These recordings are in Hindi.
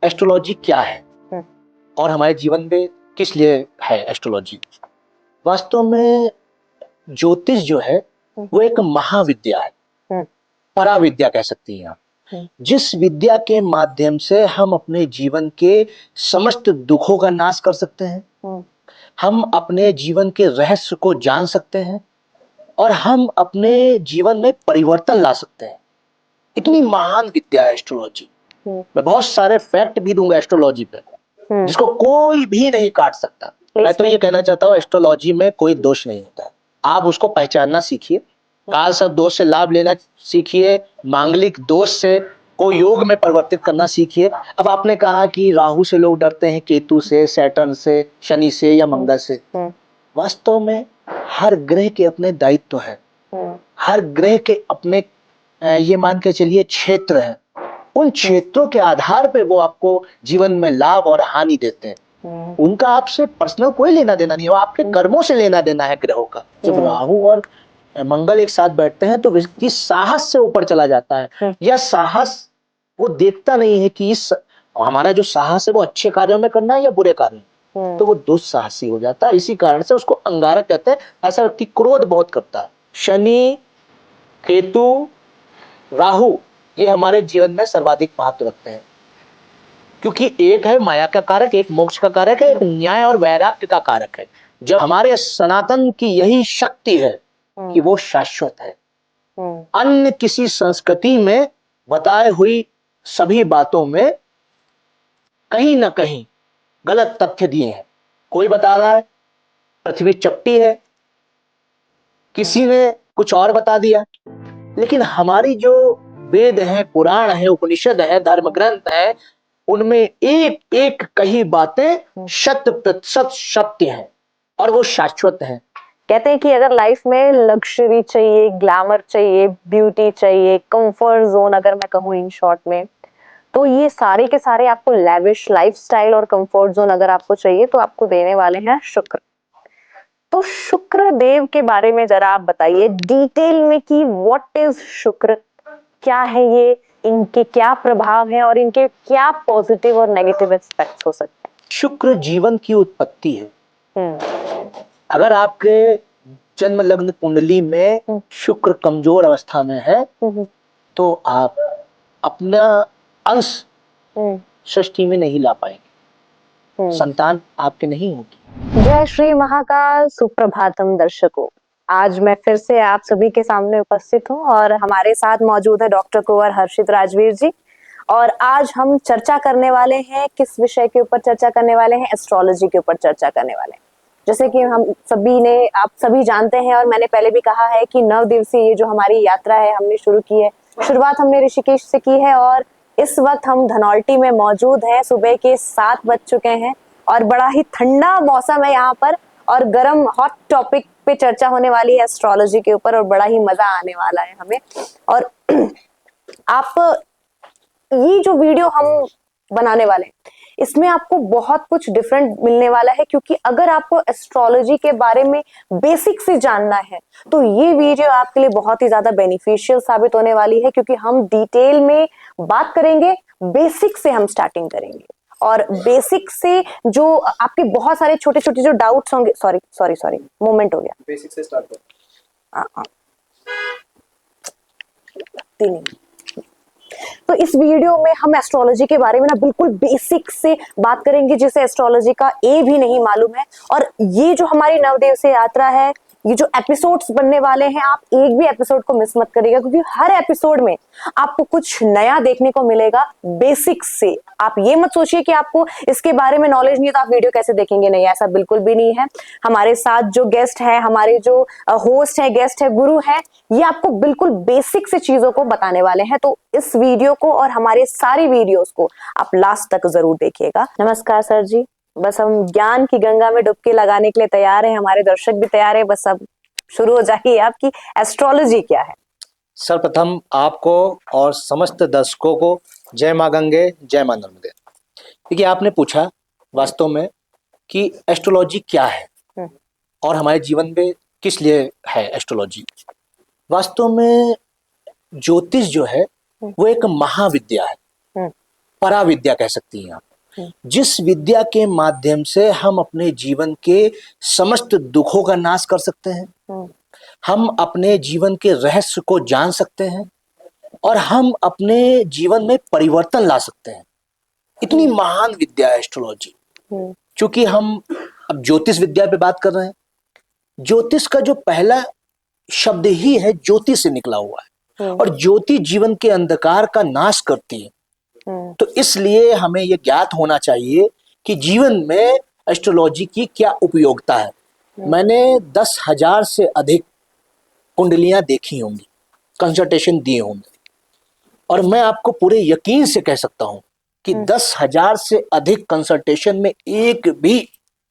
एस्ट्रोलॉजी क्या है हम्म, और हमारे जीवन में किस लिए है एस्ट्रोलॉजी। वास्तव में ज्योतिष जो है हम्म, वो एक महाविद्या है, हम्म, पराविद्या कह सकती हैं आप। हम्म, जिस विद्या के माध्यम से हम अपने जीवन के समस्त दुखों का नाश कर सकते हैं, हम्म, हम अपने जीवन के रहस्य को जान सकते हैं और हम अपने जीवन में परिवर्तन ला सकते हैं। इतनी महान विद्या है एस्ट्रोलॉजी। हम्म, मैं बहुत सारे फैक्ट भी दूंगा एस्ट्रोलॉजी पे, जिसको कोई भी नहीं काट सकता। मैं तो ये कहना चाहता हूँ एस्ट्रोलॉजी में कोई दोष नहीं होता है। आप उसको पहचानना सीखिए, काल सर्प दोष से लाभ लेना सीखिए, मांगलिक दोष से को योग में परिवर्तित करना सीखिए। अब आपने कहा कि राहु से लोग डरते हैं, केतु से, सैटर्न से, शनि से या मंगल से। वास्तव में हर ग्रह के अपने दायित्व है, हर ग्रह के अपने ये मान के चलिए क्षेत्र है। उन क्षेत्रों के आधार पे वो आपको जीवन में लाभ और हानि देते हैं। उनका आपसे पर्सनल कोई लेना देना नहीं है, वो आपके कर्मों से लेना देना है ग्रहों का। जब राहु और मंगल एक साथ बैठते हैं तो व्यक्ति साहस से ऊपर चला जाता है। यह साहस वो देखता नहीं है कि इस हमारा जो साहस है वो अच्छे कार्यों में करना है या बुरे कार्यों में, तो वो दुस्साहसी हो जाता है। इसी कारण से उसको अंगारक कहते हैं। ऐसा व्यक्ति क्रोध बहुत करता है। शनि, केतु, राहु ये हमारे जीवन में सर्वाधिक महत्व रखते हैं, क्योंकि एक है माया का कारक, एक मोक्ष का कारक है, एक न्याय और वैराग्य का कारक है। जब हमारे सनातन की यही शक्ति है कि वो शाश्वत है। अन्य किसी संस्कृति में बताए हुई सभी बातों में कहीं ना कहीं गलत तथ्य दिए हैं। कोई बता रहा है पृथ्वी चपटी है, किसी ने कुछ और बता दिया। लेकिन हमारी जो वेद है, पुराण है, उपनिषद है, धर्म ग्रंथ है, उनमें एक एक कही बातें शत प्रतिशत सत्य है और वो शाश्वत है। कहते हैं कि अगर लाइफ में लग्जरी चाहिए, ग्लैमर चाहिए, ब्यूटी चाहिए, कंफर्ट जोन अगर मैं कहूँ इन शॉर्ट में, तो ये सारे के सारे आपको लैविश लाइफस्टाइल और कंफर्ट जोन अगर आपको चाहिए तो आपको देने वाले हैं शुक्र। तो शुक्र देव के बारे में जरा आप बताइए डिटेल में कि व्हाट इज शुक्र, क्या है ये, इनके क्या प्रभाव है और इनके क्या पॉजिटिव और नेगेटिव एस्पेक्ट्स हो सकते शुक्र जीवन की उत्पत्ति है। हैं। अगर आपके जन्म लग्न कुंडली में शुक्र कमजोर अवस्था में है तो आप अपना अंश सृष्टि में नहीं ला पाएंगे, संतान आपके नहीं होगी। जय श्री महाकाल, सुप्रभातम दर्शकों। आज मैं फिर से आप सभी के सामने उपस्थित हूँ और हमारे साथ मौजूद है डॉक्टर कुंवर हर्षित राजवीर जी। और आज हम चर्चा करने वाले हैं, किस विषय के ऊपर चर्चा करने वाले हैं? एस्ट्रोलॉजी के ऊपर चर्चा करने वाले हैं। जैसे कि हम सभी ने, आप सभी जानते हैं और मैंने पहले भी कहा है कि 9 दिवसीय ये जो हमारी यात्रा है हमने शुरू की है। शुरुआत हमने ऋषिकेश से की है और इस वक्त हम धनौल्टी में मौजूद हैं। सुबह के 7 बज चुके हैं और बड़ा ही ठंडा मौसम है यहाँ पर और गर्म हॉट टॉपिक पे चर्चा होने वाली है एस्ट्रोलॉजी के ऊपर और बड़ा ही मजा आने वाला है हमें। और आप ये जो वीडियो हम बनाने वाले हैं इसमें आपको बहुत कुछ डिफरेंट मिलने वाला है, क्योंकि अगर आपको एस्ट्रोलॉजी के बारे में बेसिक से जानना है तो ये वीडियो आपके लिए बहुत ही ज्यादा बेनिफिशियल साबित होने वाली है, क्योंकि हम डिटेल में बात करेंगे। बेसिक से हम स्टार्टिंग करेंगे और बेसिक से जो आपके बहुत सारे छोटे छोटे जो डाउट्स होंगे, सॉरी मोमेंट हो गया, बेसिक से स्टार्ट करो। तीन। तो इस वीडियो में हम एस्ट्रोलॉजी के बारे में ना बिल्कुल बेसिक से बात करेंगे, जिसे एस्ट्रोलॉजी का ए भी नहीं मालूम है। और ये जो हमारी 9 दिवसीय यात्रा है, ये जो एपिसोड्स बनने वाले हैं, आप एक भी एपिसोड को मिस मत करिएगा, क्योंकि हर एपिसोड में आपको कुछ नया देखने को मिलेगा बेसिक से। आप ये मत सोचिए कि आपको इसके बारे में नॉलेज नहीं है तो आप वीडियो कैसे देखेंगे, नहीं, ऐसा बिल्कुल भी नहीं है। हमारे साथ जो गेस्ट है, हमारे जो होस्ट है, गेस्ट है, गुरु है, ये आपको बिल्कुल बेसिक से चीजों को बताने वाले हैं। तो इस वीडियो को और हमारे सारी वीडियोस को आप लास्ट तक जरूर देखिएगा। नमस्कार सर जी, बस हम ज्ञान की गंगा में डुबकी लगाने के लिए तैयार हैं, हमारे दर्शक भी तैयार है। बस अब शुरू हो जाइए, आपकी एस्ट्रोलॉजी क्या है? सर्वप्रथम आपको और समस्त दर्शकों को जय मां गंगे, जय मां नर्मदे। देखिए, आपने पूछा वास्तव में कि एस्ट्रोलॉजी क्या है और हमारे जीवन में किस लिए है एस्ट्रोलॉजी। वास्तव में ज्योतिष जो है वो एक महाविद्या है, पराविद्या कह सकती हैं आप, जिस विद्या के माध्यम से हम अपने जीवन के समस्त दुखों का नाश कर सकते हैं, हम अपने जीवन के रहस्य को जान सकते हैं और हम अपने जीवन में परिवर्तन ला सकते हैं। इतनी महान विद्या है एस्ट्रोलॉजी। क्योंकि हम अब ज्योतिष विद्या पे बात कर रहे हैं, ज्योतिष का जो पहला शब्द ही है ज्योति से निकला हुआ है, और ज्योति जीवन के अंधकार का नाश करती है। तो इसलिए हमें यह ज्ञात होना चाहिए कि जीवन में एस्ट्रोलॉजी की क्या उपयोगिता है। मैंने 10,000 से अधिक कुंडलियां देखी होंगी, कंसल्टेशन दिए होंगे, और मैं आपको पूरे यकीन से कह सकता हूं कि 10,000 से अधिक कंसल्टेशन में एक भी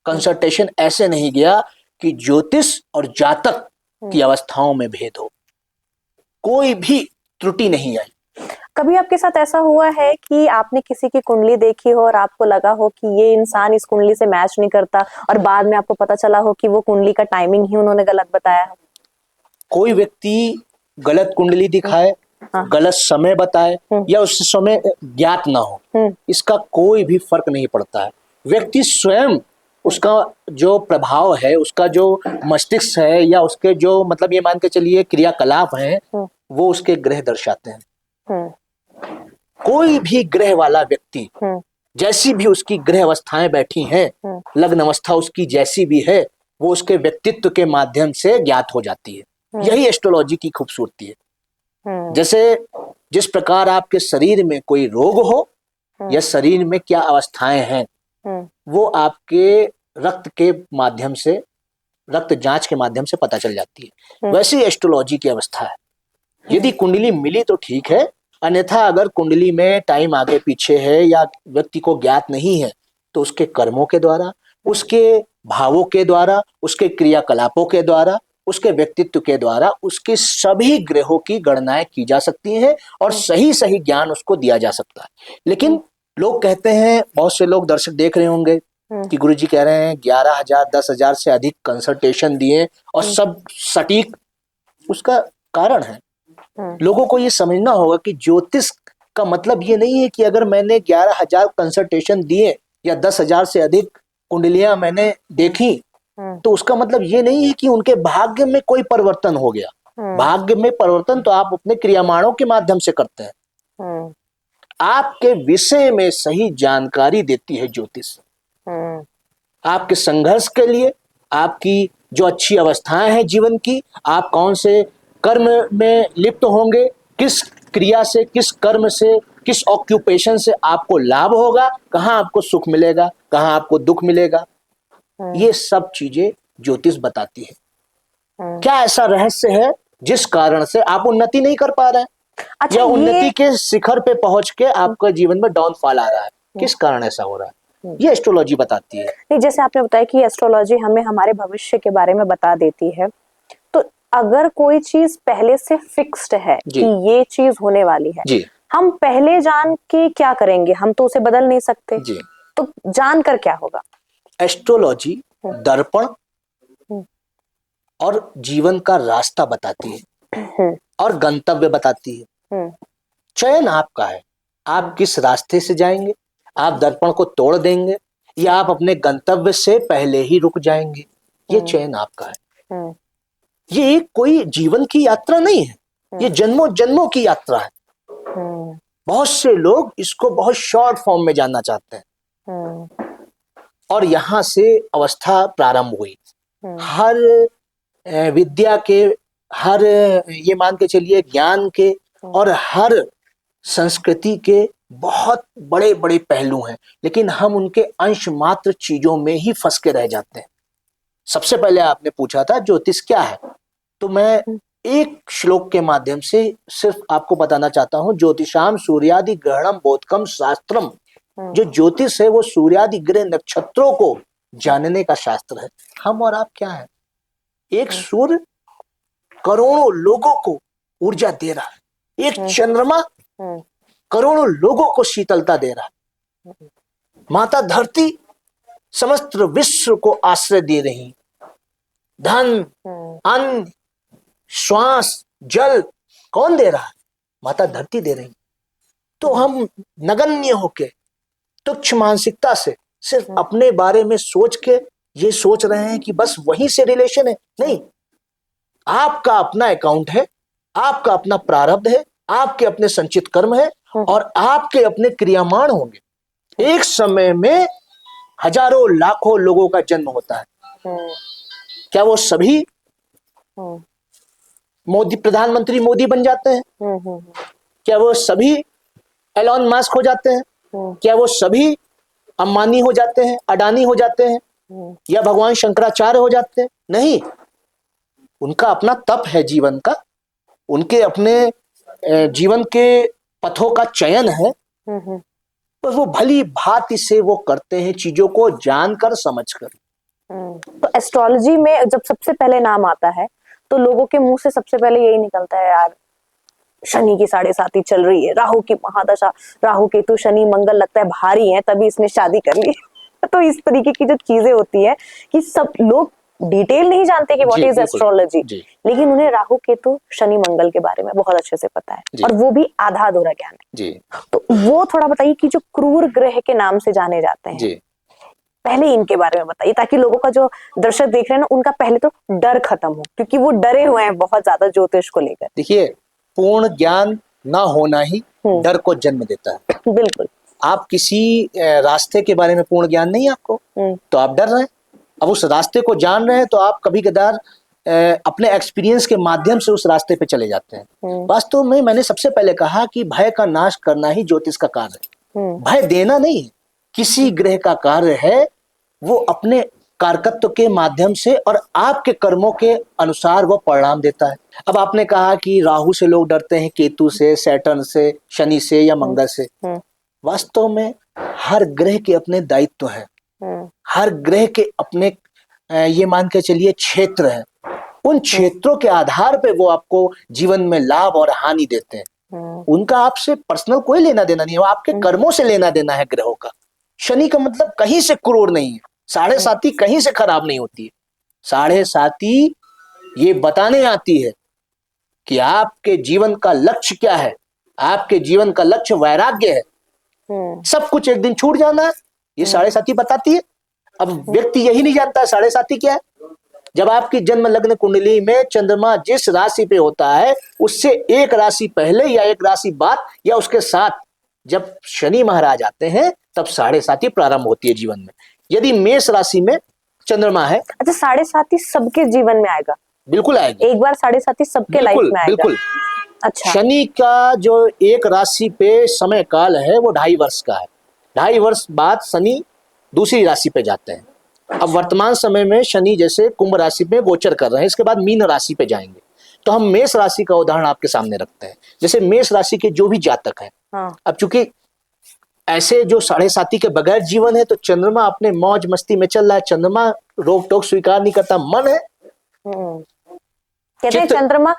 कंसल्टेशन ऐसे नहीं गया कि ज्योतिष और जातक की अवस्थाओं में भेद हो, कोई भी त्रुटि नहीं आई। कभी आपके साथ ऐसा हुआ है कि आपने किसी की कुंडली देखी हो और आपको लगा हो कि ये इंसान इस कुंडली से मैच नहीं करता, और बाद में आपको पता चला हो कि वो कुंडली का टाइमिंग ही उन्होंने गलत बताया है? कोई व्यक्ति गलत कुंडली दिखाए, गलत समय बताए, या उस समय ज्ञात ना हो, इसका कोई भी फर्क नहीं पड़ता है। व्यक्ति स्वयं, उसका जो प्रभाव है, उसका जो मस्तिष्क है, या उसके जो मतलब ये मान के चलिए क्रियाकलाप हैं, वो उसके ग्रह दर्शाते हैं। कोई भी ग्रह वाला व्यक्ति, जैसी भी उसकी ग्रह अवस्थाएं बैठी हैं, लग्न अवस्था उसकी जैसी भी है, वो उसके व्यक्तित्व के माध्यम से ज्ञात हो जाती है। यही एस्ट्रोलॉजी की खूबसूरती है। जैसे जिस प्रकार आपके शरीर में कोई रोग हो या शरीर में क्या अवस्थाएं हैं, वो आपके रक्त के माध्यम से, रक्त जांच के माध्यम से पता चल जाती है। वैसे एस्ट्रोलॉजी की अवस्था है। यदि कुंडली मिली तो ठीक है, अन्यथा अगर कुंडली में टाइम आगे पीछे है या व्यक्ति को ज्ञात नहीं है, तो उसके कर्मों के द्वारा, उसके भावों के द्वारा, उसके क्रियाकलापों के द्वारा, उसके व्यक्तित्व के द्वारा उसके सभी ग्रहों की गणनाएं की जा सकती हैं और सही सही ज्ञान उसको दिया जा सकता है। लेकिन लोग कहते हैं, बहुत से लोग दर्शक देख रहे होंगे कि गुरुजी कह रहे हैं 11,000 10,000 से अधिक कंसल्टेशन दिए और सब सटीक। उसका कारण है, लोगों को ये समझना होगा कि ज्योतिष का मतलब ये नहीं है कि अगर मैंने 11,000 कंसल्टेशन दिए या 10,000 से अधिक कुंडलियां मैंने देखी, तो उसका मतलब ये नहीं है कि उनके भाग्य में कोई परिवर्तन हो गया। भाग्य में परिवर्तन तो आप अपने क्रियामाणों के माध्यम से करते हैं। आपके विषय में सही जानकारी देती है ज्योतिष। आपके संघर्ष के लिए, आपकी जो अच्छी अवस्थाएं हैं जीवन की, आप कौन से कर्म में लिप्त होंगे, किस क्रिया से, किस कर्म से, किस ऑक्यूपेशन से आपको लाभ होगा, कहाँ आपको सुख मिलेगा, कहाँ आपको दुख मिलेगा, ये सब चीजें ज्योतिष बताती है। क्या ऐसा रहस्य है जिस कारण से आप उन्नति नहीं कर पा रहे हैं, अच्छा, या उन्नति के शिखर पे पहुंच के आपका जीवन में डाउनफॉल आ रहा है, किस कारण ऐसा हो रहा है, ये एस्ट्रोलॉजी बताती है। नहीं, जैसे आपने बताया कि एस्ट्रोलॉजी हमें हमारे भविष्य के बारे में बता देती है, तो अगर कोई चीज पहले से फिक्स्ड है कि ये चीज होने वाली है, हम पहले जान के क्या करेंगे? हम तो उसे बदल नहीं सकते, तो जानकर क्या होगा? एस्ट्रोलॉजी दर्पण और जीवन का रास्ता बताती है और गंतव्य बताती है। चयन आपका है, आप किस रास्ते से जाएंगे, आप दर्पण को तोड़ देंगे या आप अपने गंतव्य से पहले ही रुक जाएंगे, ये चयन आपका है। ये एक कोई जीवन की यात्रा नहीं है, ये जन्मों जन्मों की यात्रा है। बहुत से लोग इसको बहुत शॉर्ट फॉर्म में जानना चाहते हैं, और यहां से अवस्था प्रारंभ हुई। हर विद्या के, हर ये मान के चलिए ज्ञान के, और हर संस्कृति के बहुत बड़े बड़े पहलू हैं, लेकिन हम उनके अंश मात्र चीजों में ही फंस के रह जाते हैं। सबसे पहले आपने पूछा था ज्योतिष क्या है, तो मैं एक श्लोक के माध्यम से सिर्फ आपको बताना चाहता हूं, ज्योतिषाम सूर्यादि ग्रहणम बोधकम शास्त्रम। जो ज्योतिष है वो सूर्यादि ग्रह नक्षत्रों को जानने का शास्त्र है। हम और आप क्या है, एक सूर्य करोड़ों लोगों को ऊर्जा दे रहा है, एक चंद्रमा करोड़ों लोगों को शीतलता दे रहा है, माता धरती समस्त विश्व को आश्रय दे रही, धन अन्न श्वास जल कौन दे रहा है, माता धरती दे रही। तो हम नगण्य होके, तुच्छ मानसिकता से सिर्फ अपने बारे में सोच के ये सोच रहे हैं कि बस वहीं से रिलेशन है। नहीं, आपका अपना अकाउंट है, आपका अपना प्रारब्ध है, आपके अपने संचित कर्म है और आपके अपने क्रियामान होंगे। एक समय में हजारों लाखों लोगों का जन्म होता है। क्या वो सभी मोदी, प्रधानमंत्री मोदी बन जाते हैं? क्या वो सभी एलॉन मस्क हो जाते हैं? क्या वो सभी अंबानी हो जाते हैं, अडानी हो जाते हैं, या भगवान शंकराचार्य हो जाते हैं? नहीं, उनका अपना तप है जीवन का, उनके अपने जीवन के पथों का चयन है, तो वो भली भांति से वो करते हैं चीजों को जानकर समझकर। तो एस्ट्रोलॉजी में जब सबसे पहले नाम आता है तो लोगों के मुंह से सबसे पहले यही निकलता है, यार शनि की 7.5 चल रही है, राहु की महादशा, राहु केतु शनि मंगल लगता है भारी है तभी इसने शादी कर ली। तो इस तरीके की जो चीजें होती है कि सब लोग डिटेल नहीं जानते कि व्हाट इज एस्ट्रोलॉजी, लेकिन उन्हें राहु केतु शनि मंगल के बारे में बहुत अच्छे से पता है और वो भी आधा अधूरा ज्ञान है। तो वो थोड़ा बताइए कि जो क्रूर ग्रह के नाम से जाने जाते हैं, पहले इनके बारे में बताइए ताकि लोगों का, जो दर्शक देख रहे हैं ना, उनका पहले तो डर खत्म हो, क्योंकि वो डरे हुए हैं बहुत ज्यादा ज्योतिष को लेकर। देखिए, पूर्ण ज्ञान ना होना ही डर को जन्म देता है। बिल्कुल। आप किसी रास्ते के बारे में पूर्ण ज्ञान नहीं है आपको, तो आप डर रहे हैं। अब उस रास्ते को जान रहे हैं तो आप कभी कदार अपने एक्सपीरियंस के माध्यम से उस रास्ते पे चले जाते हैं। वास्तव में मैंने सबसे पहले कहा कि भय का नाश करना ही ज्योतिष का कार्य है, भय देना नहीं है। किसी ग्रह का कार्य है वो अपने कारकत्व के माध्यम से और आपके कर्मों के अनुसार वो परिणाम देता है। अब आपने कहा कि राहु से लोग डरते हैं, केतु से, सैटर्न से, शनि से या मंगल से। वास्तव में हर ग्रह के अपने दायित्व हैं, हर ग्रह के अपने ये मान के चलिए क्षेत्र है। उन क्षेत्रों के आधार पे वो आपको जीवन में लाभ और हानि देते हैं। उनका आपसे पर्सनल कोई लेना देना नहीं है, वो आपके कर्मों से लेना देना है ग्रहों का। शनि का मतलब कहीं से क्रूर नहीं है, 7.5 कहीं से खराब नहीं होती है। 7.5 ये बताने आती है कि आपके जीवन का लक्ष्य क्या है। आपके जीवन का लक्ष्य वैराग्य है, सब कुछ एक दिन छूट जाना है, ये 7.5 बताती है। अब व्यक्ति यही नहीं जानता 7.5 क्या है। जब आपकी जन्म लग्न कुंडली में चंद्रमा जिस राशि पे होता है उससे एक राशि पहले या एक राशि बाद या उसके साथ जब शनि महाराज आते हैं तब 7.5 प्रारंभ होती है जीवन में। यदि मेष राशि में चंद्रमा है, अच्छा 7.5 सबके जीवन में आएगा? बिल्कुल आएगा, एक बार 7.5 सबके लाइफ में आएगा। बिल्कुल। अच्छा, शनि का जो एक राशि पे समय काल है वो 2.5 वर्ष का है। 2.5 वर्ष बाद शनि दूसरी राशि पे जाते हैं। अब वर्तमान समय में शनि जैसे कुंभ राशि में गोचर कर रहे हैं, इसके बाद मीन राशि पे जाएंगे। तो हम मेष राशि का उदाहरण आपके सामने रखते हैं। जैसे मेष राशि के जो भी जातक हैं, अब चूंकि ऐसे जो 7.5 के बगैर जीवन है तो चंद्रमा अपने मौज मस्ती में चल रहा है, चंद्रमा रोक टोक स्वीकार नहीं करता, मन है। कहते हैं चंद्रमा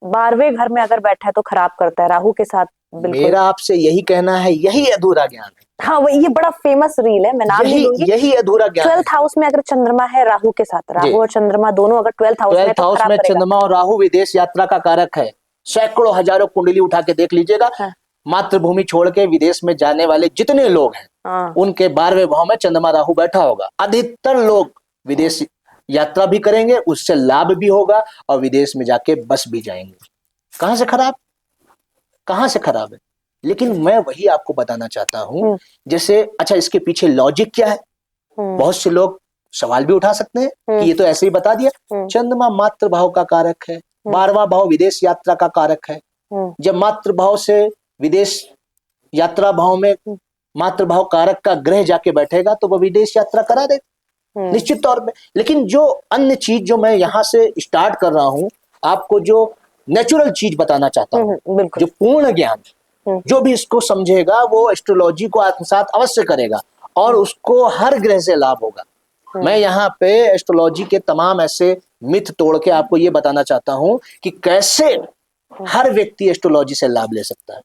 12वें घर में अगर बैठा है तो खराब करता है, राहु के साथ। मेरा आपसे यही कहना है, यही अधूरा ज्ञान है। हाँ, वो ये बड़ा फेमस रील है, मैं नाम नहीं लूंगी। यही अधूरा ज्ञान। 12th हाउस में अगर चंद्रमा है राहु के साथ, राहु और चंद्रमा दोनों अगर 12th हाउस में, तो हाउस में चंद्रमा और राहु विदेश यात्रा का कारक है। सैकड़ों हजारों कुंडली उठा के देख लीजिएगा, मातृभूमि छोड़ के विदेश में जाने वाले जितने लोग हैं उनके 12वें भाव में चंद्रमा राहु बैठा होगा। अधिकतर लोग विदेश यात्रा भी करेंगे, उससे लाभ भी होगा और विदेश में जाके बस भी जाएंगे। कहां से खराब, कहां से खराब है? लेकिन मैं वही आपको बताना चाहता हूं, जैसे अच्छा इसके पीछे लॉजिक क्या है। बहुत से लोग सवाल भी उठा सकते हैं कि ये तो ऐसे ही बता दिया। चंद्रमा मातृ भाव का कारक है, 12वां भाव विदेश यात्रा का कारक है। जब मातृ भाव से विदेश यात्रा भाव में मातृ भाव कारक का ग्रह जाके बैठेगा तो वह विदेश यात्रा करा देगा निश्चित तौर पे। लेकिन जो अन्य चीज जो मैं यहाँ से स्टार्ट कर रहा हूँ, आपको जो नेचुरल चीज बताना चाहता हूँ, जो पूर्ण ज्ञान, जो भी इसको समझेगा वो एस्ट्रोलॉजी को आत्मसात अवश्य करेगा और उसको हर ग्रह से लाभ होगा। मैं यहाँ पे एस्ट्रोलॉजी के तमाम ऐसे मिथ तोड़ के आपको ये बताना चाहता हूँ कि कैसे हर व्यक्ति एस्ट्रोलॉजी से लाभ ले सकता है।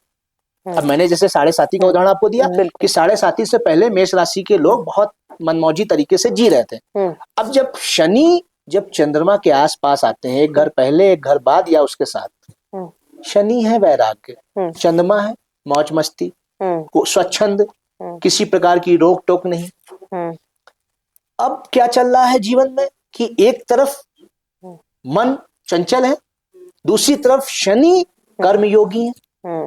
अब मैंने जैसे 7.5 का उदाहरण आपको दिया कि 7.5 से पहले मेष राशि के लोग बहुत मनमौजी तरीके से जी रहे थे। अब जब शनि जब चंद्रमा के आसपास आते हैं, एक घर पहले एक घर बाद या उसके साथ, शनि है वैराग्य, चंद्रमा है मौज मस्ती, स्वच्छंद, किसी प्रकार की रोक टोक नहीं। अब क्या चल रहा है जीवन में कि एक तरफ मन चंचल है, दूसरी तरफ शनि कर्मयोगी है।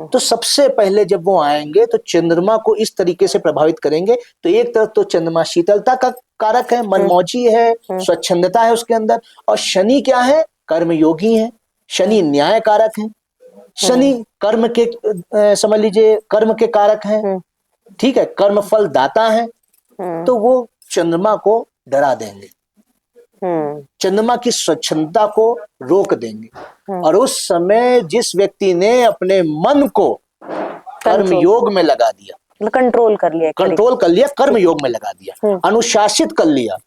तो सबसे पहले जब वो आएंगे तो चंद्रमा को इस तरीके से प्रभावित करेंगे। तो एक तरफ तो चंद्रमा शीतलता का कारक है, मनमौजी है, स्वच्छंदता है उसके अंदर, और शनि क्या है, कर्मयोगी है। शनि न्याय कारक है, शनि कर्म के समझ लीजिए कर्म के कारक हैं, ठीक है, कर्म फल दाता है। तो वो चंद्रमा को डरा देंगे, चंद्रमा की स्वच्छंदता को रोक देंगे। और उस समय जिस व्यक्ति ने अपने मन को कर्म योग में लगा दिया, कंट्रोल कर लिया, कर्म योग में लगा दिया, अनुशासित कर लिया,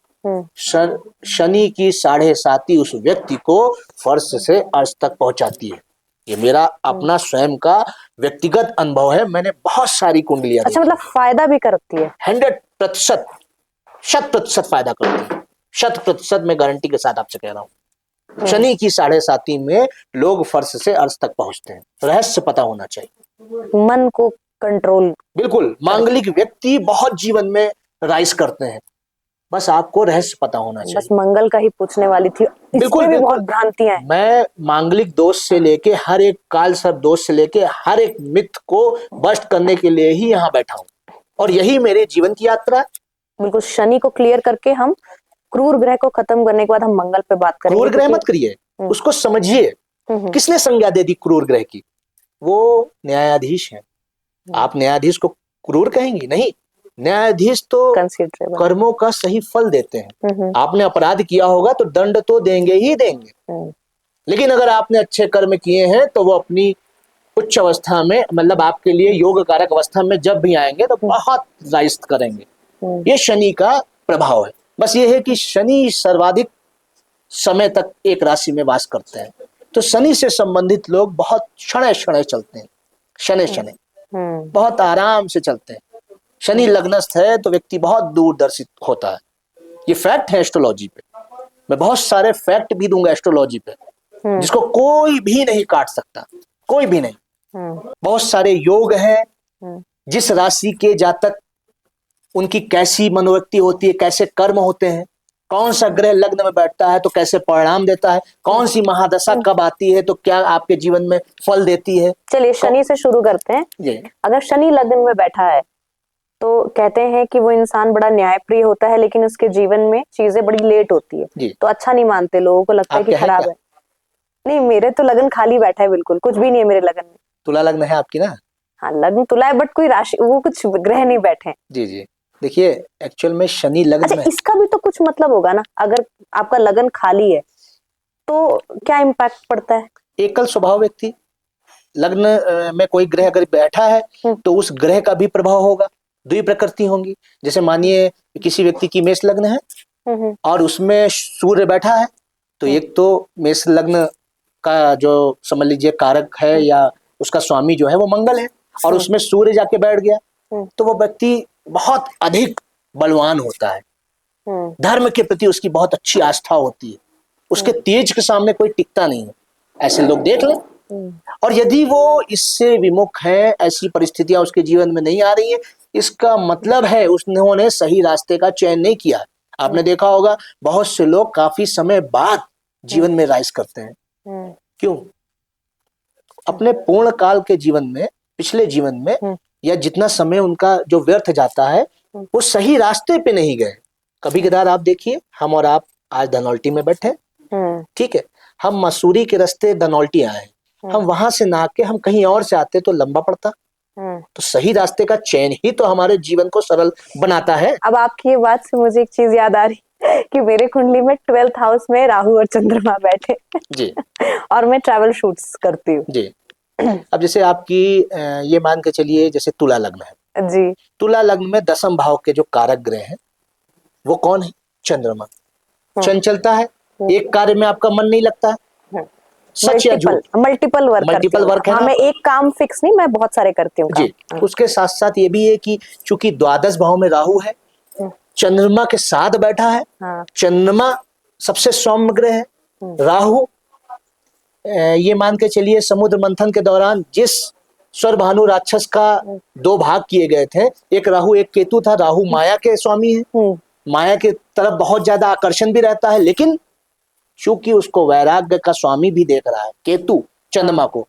शनि की 7.5 उस व्यक्ति को फर्श से अर्श तक पहुंचाती है। ये मेरा अपना स्वयं का व्यक्तिगत अनुभव है, मैंने बहुत सारी कुंडलियां अच्छा, मतलब फायदा भी करती है? 100%, 100% फायदा करती है, 100% मैं गारंटी के साथ आपसे कह रहा हूँ। शनि की 7.5 में लोग फर्श से अर्श तक पहुंचते हैं। रहस्य पता होना चाहिए, मन को कंट्रोल। बिल्कुल, मांगलिक व्यक्ति बहुत जीवन में राइज करते हैं, बस आपको रहस्य पता होना चाहिए। बस मंगल का ही पूछने वाली थी, बिल्कुल, भी बहुत भ्रांतियां हैं। मैं मांगलिक दोष से लेके हर एक काल सर्प दोष से लेके हर एक मिथ को बस्ट करने के लिए ही यहाँ बैठा हूँ, और यही मेरे जीवन की यात्रा है। बिल्कुल, शनि को क्लियर करके हम क्रूर ग्रह को खत्म करने के बाद हम मंगल पे बात करेंगे। क्रूर ग्रह मत करिए, उसको समझिए। किसने संज्ञा दे दी क्रूर ग्रह की? वो न्यायाधीश हैं। आप न्यायाधीश को क्रूर कहेंगी? नहीं, न्यायाधीश तो कर्मों का सही फल देते हैं। आपने अपराध किया होगा तो दंड तो देंगे ही देंगे, लेकिन अगर आपने अच्छे कर्म किए हैं तो वो अपनी उच्च अवस्था में, मतलब आपके लिए योग कारक अवस्था में जब भी आएंगे तो बहुत राइज करेंगे। ये शनि का प्रभाव है। बस ये है कि शनि सर्वाधिक समय तक एक राशि में वास करते हैं, तो शनि से संबंधित लोग बहुत क्षण क्षण चलते हैं, शनि बहुत आराम से चलते हैं। शनि लग्नस्थ है तो व्यक्ति बहुत दूरदर्शी होता है। ये फैक्ट है एस्ट्रोलॉजी पे। मैं बहुत सारे फैक्ट भी दूंगा एस्ट्रोलॉजी पे, जिसको कोई भी नहीं काट सकता, कोई भी नहीं। बहुत सारे योग हैं, जिस राशि के जातक, उनकी कैसी मनोवृत्ति होती है, कैसे कर्म होते हैं, कौन सा ग्रह लग्न में बैठता है तो कैसे परिणाम देता है, कौन सी महादशा कब आती है तो क्या आपके जीवन में फल देती है। चलिए शनि से शुरू करते हैं। अगर शनि लग्न में बैठा है तो कहते हैं कि वो इंसान बड़ा न्यायप्रिय होता है, लेकिन उसके जीवन में चीजें बड़ी लेट होती है, तो अच्छा नहीं मानते, लोगों को लगता है कि खराब है। नहीं, मेरे तो लगन खाली बैठा है, बिल्कुल कुछ भी नहीं है मेरे लगन में। तुला लग्न है आपकी ना? हाँ, लग्न तुला है, बट कोई राशि, वो कुछ ग्रह नहीं बैठे। जी, देखिए एक्चुअल में शनि लग्न अच्छा, में, इसका भी तो कुछ मतलब होगा ना, अगर आपका लगन खाली है तो क्या इम्पैक्ट पड़ता है? एकल स्वभाव व्यक्ति, लग्न में कोई ग्रह अगर बैठा है तो उस ग्रह का भी प्रभाव होगा। दुई प्रकृति होंगी। जैसे मानिए किसी व्यक्ति की मेष लग्न है और उसमें सूर्य बैठा है, तो एक तो मेष लग्न का जो समझ लीजिए कारक है या उसका स्वामी जो है वो मंगल है, और उसमें सूर्य जाके बैठ गया, तो वो व्यक्ति बहुत अधिक बलवान होता है, धर्म के प्रति उसकी बहुत अच्छी आस्था होती है, उसके तेज के सामने कोई टिकता नहीं है, ऐसे लोग देख लें। और यदि वो इससे विमुख है, ऐसी परिस्थितियां उसके जीवन में नहीं आ रही है, इसका मतलब है उन्होंने सही रास्ते का चयन नहीं किया। आपने देखा होगा बहुत से लोग काफी समय बाद जीवन में राइज करते हैं। क्यों? अपने पूर्ण काल के जीवन में, पिछले जीवन में, या जितना समय उनका जो व्यर्थ जाता है वो सही रास्ते पे नहीं गए। कभी कदार आप देखिए, हम और आप आज धनौल्टी में बैठे, ठीक है, हम मसूरी के रास्ते धनौल्टी आए, हम वहां से ना के हम कहीं और से आते तो लंबा पड़ता। तो सही रास्ते का चयन ही तो हमारे जीवन को सरल बनाता है। अब आपकी ये बात से मुझे एक चीज याद आ रही कि मेरे कुंडली में 12th हाउस में राहु और चंद्रमा बैठे जी और मैं ट्रैवल शूट्स करती हूँ जी। अब जैसे आपकी ये मान के चलिए जैसे तुला लग्न है जी, तुला लग्न में 10वें भाव के जो कारक ग्रह हैं वो कौन है? चंद्रमा। चंचलता है, एक कार्य में आपका मन नहीं लगता है, सच या झूठ? मल्टीपल वर्क है। हाँ, मैं एक काम फिक्स नहीं, मैं बहुत सारे करती हूँ जी। उसके साथ साथ ये भी है कि चूंकि द्वादश भाव में राहु है, चंद्रमा के साथ बैठा है, चंद्रमा सबसे सौम्य ग्रह है, राहु ये मान के चलिए समुद्र मंथन के दौरान जिस स्वर भानु राक्षस का दो भाग किए गए थे, एक राहु एक केतु था। राहु माया के स्वामी है, माया के तरफ बहुत ज्यादा आकर्षण भी रहता है, लेकिन चूंकि उसको वैराग्य का स्वामी भी देख रहा है केतु चंद्रमा को,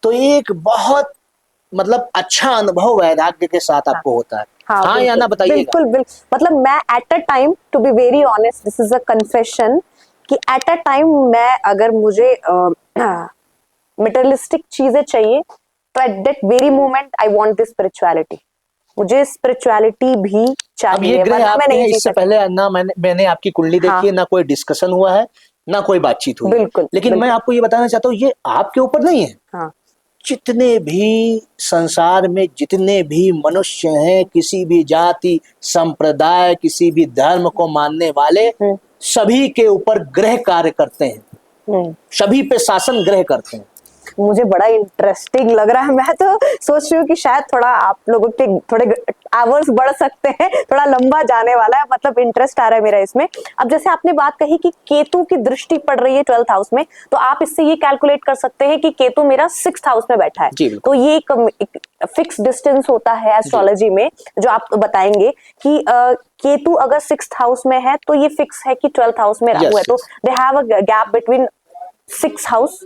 तो एक बहुत मतलब अच्छा अनुभव वैराग्य के साथ आपको होता है। हाँ या ना बताइएगा। बिल्कुल बिल्कुल। मतलब मैं at a time, to be very honest, this is a confession, कि एट अ टाइम मैं अगर मुझे मटेरियलिस्टिक चीजें चाहिए, तो at that very moment I want this spirituality, मुझे स्पिरिचुअलिटी भी अब ये चाहिए, ग्रह वरना मैं आपके नहीं हैं, जी इससे सकती। पहले ना मैंने आपकी कुंडली देखी है, ना कोई डिस्कशन हुआ है, ना कोई बातचीत हुई है। बिल्कुल, लेकिन मैं बिल्कुल। आपको ये बताना चाहता हूँ, ये आपके ऊपर नहीं है। हाँ, जितने भी संसार में जितने भी मनुष्य हैं, किसी भी जाति संप्रदाय किसी भी धर्म को मानने वाले, सभी के ऊपर ग्रह कार्य करते हैं, सभी पे शासन ग्रह करते हैं। मुझे बड़ा इंटरेस्टिंग लग रहा है। मैं तो सोच रही हूँ कि शायद थोड़ा आप लोगों के थोड़े आवर्स बढ़ सकते हैं, थोड़ा लंबा जाने वाला है, मतलब इंटरेस्ट आ रहा है मेरा इसमें। अब जैसे आपने बात कही कि केतु की दृष्टि पड़ रही है 12th हाउस में, तो आप इससे ये कैलकुलेट कर सकते हैं कि केतु मेरा 6th हाउस में बैठा है। तो ये एक फिक्स डिस्टेंस होता है एस्ट्रोलॉजी में, जो आप बताएंगे कि केतु अगर 6th हाउस में है तो ये फिक्स है कि 12th हाउस में राहु है, तो they have a gap between 6 house,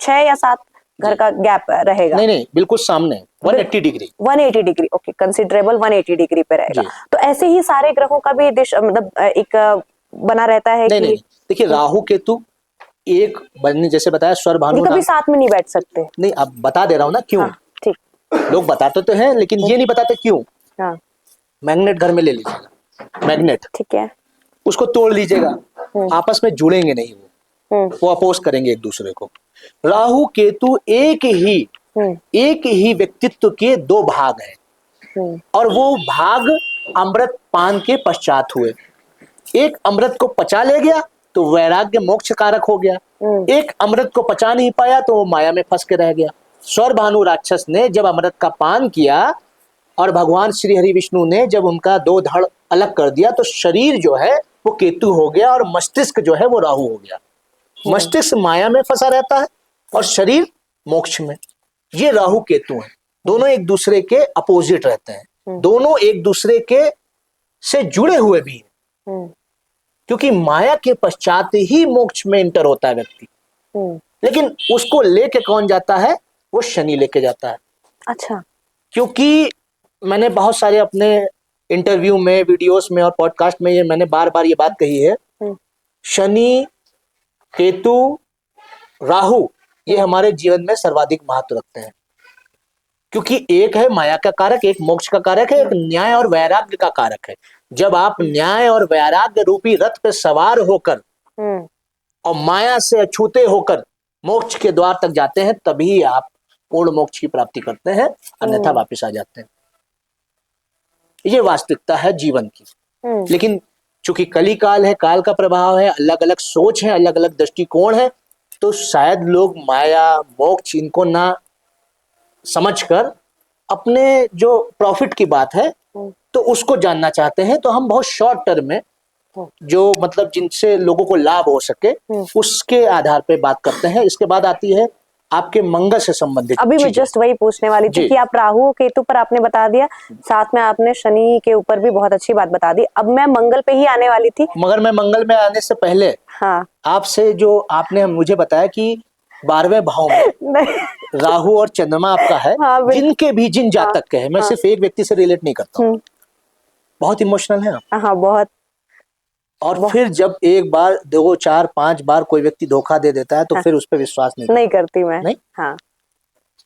6 या 7 घर का गैप रहेगा। नहीं, बिल्कुल सामने 180 degree, 180 degree, okay, considerable 180 degree पे रहेगा। तो ऐसे ही सारे ग्रहों का भी मतलब एक बना रहता है कि नहीं, देखिए राहु केतु एक बनने, जैसे बताया स्वर भानु, कभी साथ में नहीं बैठ सकते। नहीं, अब बता दे रहा हूँ ना क्यों। ठीक, लोग बताते तो हैं, लेकिन ये नहीं बताते क्यों। मैग्नेट घर में ले लीजिएगा, मैग्नेट, ठीक है, उसको तोड़ लीजिएगा, आपस में जुड़ेंगे नहीं, वो अपोज करेंगे एक दूसरे को। राहु केतु एक ही व्यक्तित्व के दो भाग हैं, और वो भाग अमृत पान के पश्चात हुए। एक अमृत को पचा ले गया तो वैराग्य मोक्ष कारक हो गया, एक अमृत को पचा नहीं पाया तो वो माया में फंस के रह गया। स्वर भानु राक्षस ने जब अमृत का पान किया और भगवान श्री हरि विष्णु ने जब उनका दो धड़ अलग कर दिया, तो शरीर जो है वो केतु हो गया और मस्तिष्क जो है वो राहु हो गया। मस्तिष्क माया में फंसा रहता है और शरीर मोक्ष में। ये राहु केतु हैं, दोनों एक दूसरे के अपोजिट रहते हैं, दोनों एक दूसरे के से जुड़े हुए भी हैं, क्योंकि माया के पश्चात ही मोक्ष में इंटर होता है व्यक्ति। लेकिन उसको लेके कौन जाता है? वो शनि लेके जाता है। अच्छा, क्योंकि मैंने बहुत सारे अपने इंटरव्यू में, वीडियोस में और पॉडकास्ट में ये मैंने बार बार ये बात कही है, शनि, केतु, राहु ये हमारे जीवन में सर्वाधिक महत्व रखते हैं, क्योंकि एक है माया का कारक, एक मोक्ष का कारक है, एक न्याय और वैराग्य का कारक है। जब आप न्याय और वैराग्य रूपी रथ पे सवार होकर और माया से अछूते होकर मोक्ष के द्वार तक जाते हैं, तभी आप पूर्ण मोक्ष की प्राप्ति करते हैं, अन्यथा वापस आ जाते हैं। ये वास्तविकता है जीवन की। लेकिन चूंकि कली काल है, काल का प्रभाव है, अलग अलग सोच है, अलग अलग दृष्टिकोण है, तो शायद लोग माया मोक्ष इनको ना समझकर अपने जो प्रॉफिट की बात है तो उसको जानना चाहते हैं। तो हम बहुत शॉर्ट टर्म में जो मतलब जिनसे लोगों को लाभ हो सके उसके आधार पे बात करते हैं। इसके बाद आती है आपके मंगल से संबंधित। अभी मैं जस्ट वही पूछने वाली थी कि आप राहु केतु पर आपने बता दिया, साथ में आपने शनि के ऊपर भी बहुत अच्छी बात बता दी। अब मैं मंगल पे ही आने वाली थी, मगर मैं मंगल में आने से पहले आपसे जो आपने मुझे बताया कि 12वें भाव में राहु और चंद्रमा आपका है, जिनके भी जिन जातक के है, मैं सिर्फ एक व्यक्ति से रिलेट नहीं करता हूँ, बहुत इमोशनल है आप। हाँ, बहुत। और फिर जब एक बार, 2, 4, 5 बार कोई व्यक्ति धोखा दे देता है तो फिर उस पर विश्वास नहीं करती मैं। नहीं,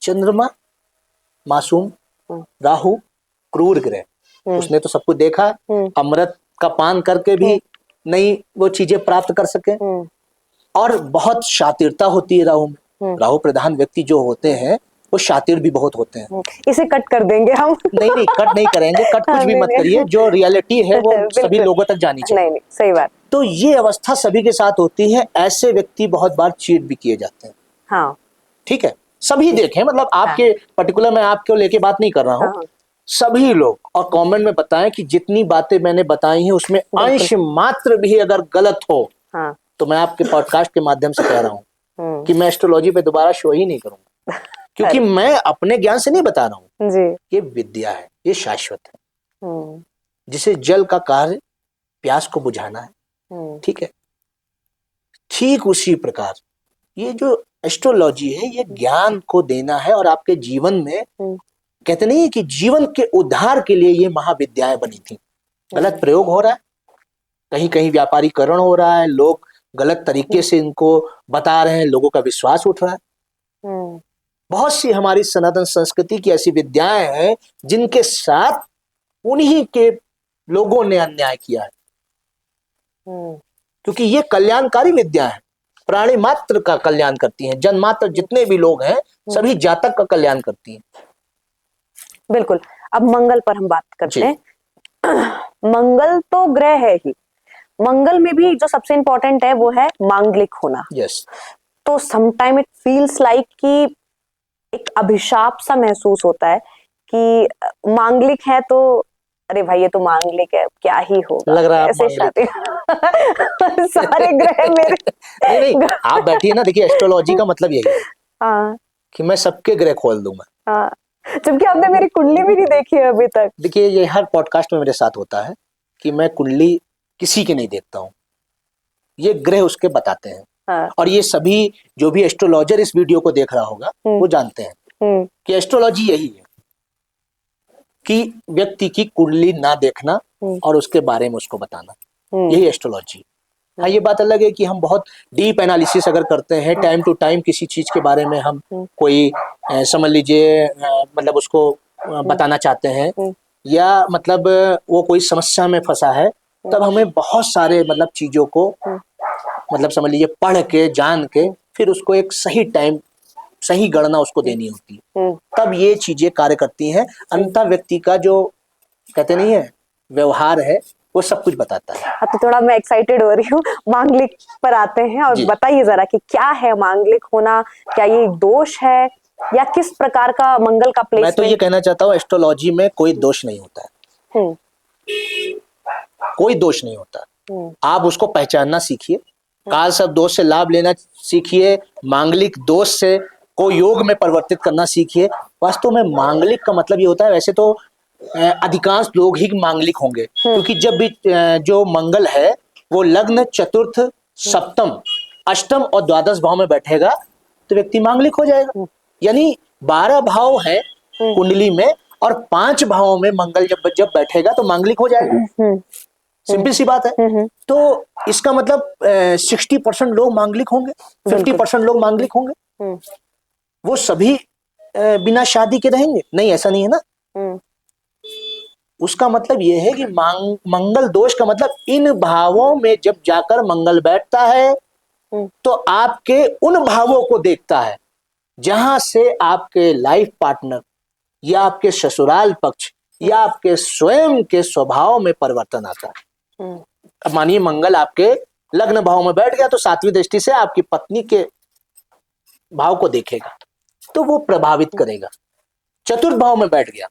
चंद्रमा मासूम, राहु क्रूर ग्रह, उसने तो सब कुछ देखा, अमृत का पान करके भी नहीं वो चीजें प्राप्त कर सके, और बहुत शातिरता होती है राहु में। राहु प्रधान व्यक्ति जो होते हैं वो शातिर भी बहुत होते हैं। इसे कट कर देंगे हम। नहीं, कट नहीं करेंगे, कट कुछ भी मत करिए, जो रियलिटी है वो सभी लोगों तक जानी चाहिए। नहीं, सही बात। तो ये अवस्था सभी के साथ होती है। ऐसे व्यक्ति बहुत बार चीट भी किए जाते हैं। ठीक है, सभी देखें, मतलब आपके पर्टिकुलर मैं आपको लेके बात नहीं कर रहा हूँ, सभी लोग। और कमेंट में बताएं कि जितनी बातें मैंने बताई हैं उसमें अंश मात्र भी अगर गलत हो तो मैं आपके पॉडकास्ट के माध्यम से कह रहा हूँ कि मैं एस्ट्रोलॉजी पे दोबारा शो ही नहीं करूंगा, क्योंकि मैं अपने ज्ञान से नहीं बता रहा हूं, जी। ये विद्या है, ये शाश्वत है। हम्म। जिसे जल का कार्य प्यास को बुझाना है, ठीक है, ठीक उसी प्रकार ये जो एस्ट्रोलॉजी है ये ज्ञान को देना है और आपके जीवन में, कहते नहीं है कि जीवन के उद्धार के लिए ये महाविद्याएं बनी थी। गलत प्रयोग हो रहा है, कहीं कहीं व्यापारीकरण हो रहा है, लोग गलत तरीके से इनको बता रहे हैं, लोगों का विश्वास उठ रहा है। बहुत सी हमारी सनातन संस्कृति की ऐसी विद्याएं हैं जिनके साथ उन्हीं के लोगों ने अन्याय किया है, क्योंकि ये कल्याणकारी विद्या है, प्राणी मात्र का कल्याण करती हैं, जन मात्र जितने भी लोग हैं सभी जातक का कल्याण करती हैं। बिल्कुल। अब मंगल पर हम बात करते हैं। मंगल तो ग्रह है ही, मंगल में भी जो सबसे इंपॉर्टेंट है वो है मांगलिक होना। यस। तो समटाइम इट फील्स लाइक कि एक अभिशाप सा महसूस होता है कि मांगलिक है तो अरे भाई ये तो मांगलिक है, क्या ही होगा, लग रहा है ऐसे शादी सारे ग्रह मेरे नहीं, आप बैठिए ना, देखिए एस्ट्रोलॉजी का मतलब यही है हाँ कि मैं सबके ग्रह खोल दूंगा। हाँ, जबकि आपने मेरी कुंडली भी नहीं देखी है अभी तक। देखिए ये हर पॉडकास्ट में मेरे साथ होता है कि मैं कुंडली किसी की नहीं देखता हूँ, ये ग्रह उसके बताते हैं। हाँ। और ये सभी जो भी एस्ट्रोलॉजर इस वीडियो को देख रहा होगा वो जानते हैं कि एस्ट्रोलॉजी यही है कि व्यक्ति की कुंडली ना देखना और उसके बारे में उसको बताना, यही एस्ट्रोलॉजी। हाँ, ये बात अलग है कि हम बहुत डीप एनालिसिस अगर करते हैं, टाइम टू टाइम किसी चीज के बारे में हम कोई समझ लीजिए मतलब उसको बताना चाहते हैं, या मतलब वो कोई समस्या में फंसा है, तब हमें बहुत सारे मतलब चीजों को मतलब समझ लीजिए पढ़ के जान के फिर उसको एक सही टाइम सही गणना उसको देनी होती है, तब ये चीजें कार्य करती हैं। अंततः व्यक्ति का जो कहते नहीं है व्यवहार है वो सब कुछ बताता है। हाँ, तो थोड़ा मैं एक्साइटेड हो रही हूँ, मांगलिक पर आते हैं और बताइए जरा कि क्या है मांगलिक होना, क्या ये दोष है या किस प्रकार का मंगल का प्लेसमेंट? मैं तो ये कहना चाहता हूँ एस्ट्रोलॉजी में कोई दोष नहीं होता है, कोई दोष नहीं होता। आप उसको पहचानना सीखिए, काल सब दोष से लाभ लेना सीखिए, मांगलिक दोष से को योग में परिवर्तित करना सीखिए। वास्तव में मांगलिक का मतलब ये होता है, वैसे तो अधिकांश लोग ही मांगलिक होंगे, क्योंकि जब भी जो मंगल है वो लग्न, चतुर्थ, सप्तम, अष्टम और द्वादश भाव में बैठेगा तो व्यक्ति मांगलिक हो जाएगा। यानी 12 भाव है कुंडली में और 5 भावों में मंगल जब बैठेगा तो मांगलिक हो जाएगा। सिंपल सी बात है। तो इसका मतलब 60% लोग मांगलिक होंगे, 50% लोग मांगलिक होंगे, वो सभी बिना शादी के रहेंगे? नहीं, ऐसा नहीं है ना। उसका मतलब यह है कि मंगल दोष का मतलब इन भावों में जब जाकर मंगल बैठता है तो आपके उन भावों को देखता है जहां से आपके लाइफ पार्टनर या आपके ससुराल पक्ष या आपके स्वयं के स्वभाव में परिवर्तन आता है। अब मानिए मंगल आपके लग्न भाव में बैठ गया तो 7वीं दृष्टि से आपकी पत्नी के भाव को देखेगा तो वो प्रभावित करेगा। चतुर्थ भाव में बैठ गया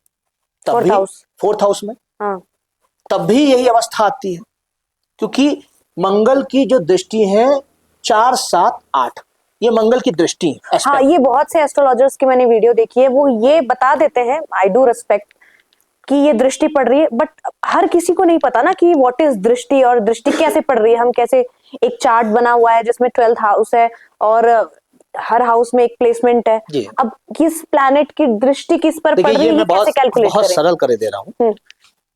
तब भी, फोर्थ हाउस में, तब भी यही अवस्था आती है, क्योंकि मंगल की जो दृष्टि है 4, 7, 8 ये मंगल की दृष्टि है। हाँ, ये बहुत से एस्ट्रोलॉजर्स की मैंने वीडियो देखी है, वो ये बता देते हैं, आई डू रिस्पेक्ट, कि ये दृष्टि पड़ रही है, बट हर किसी को नहीं पता ना कि व्हाट इज दृष्टि और दृष्टि कैसे पड़ रही है। हम कैसे, एक चार्ट बना हुआ है जिसमें 12th हाउस है और हर हाउस में एक प्लेसमेंट है, अब किस प्लैनेट की दृष्टि किस पर पड़ रही है, कैसे कैलकुलेट बहुत सरल कर दे रहा हूँ।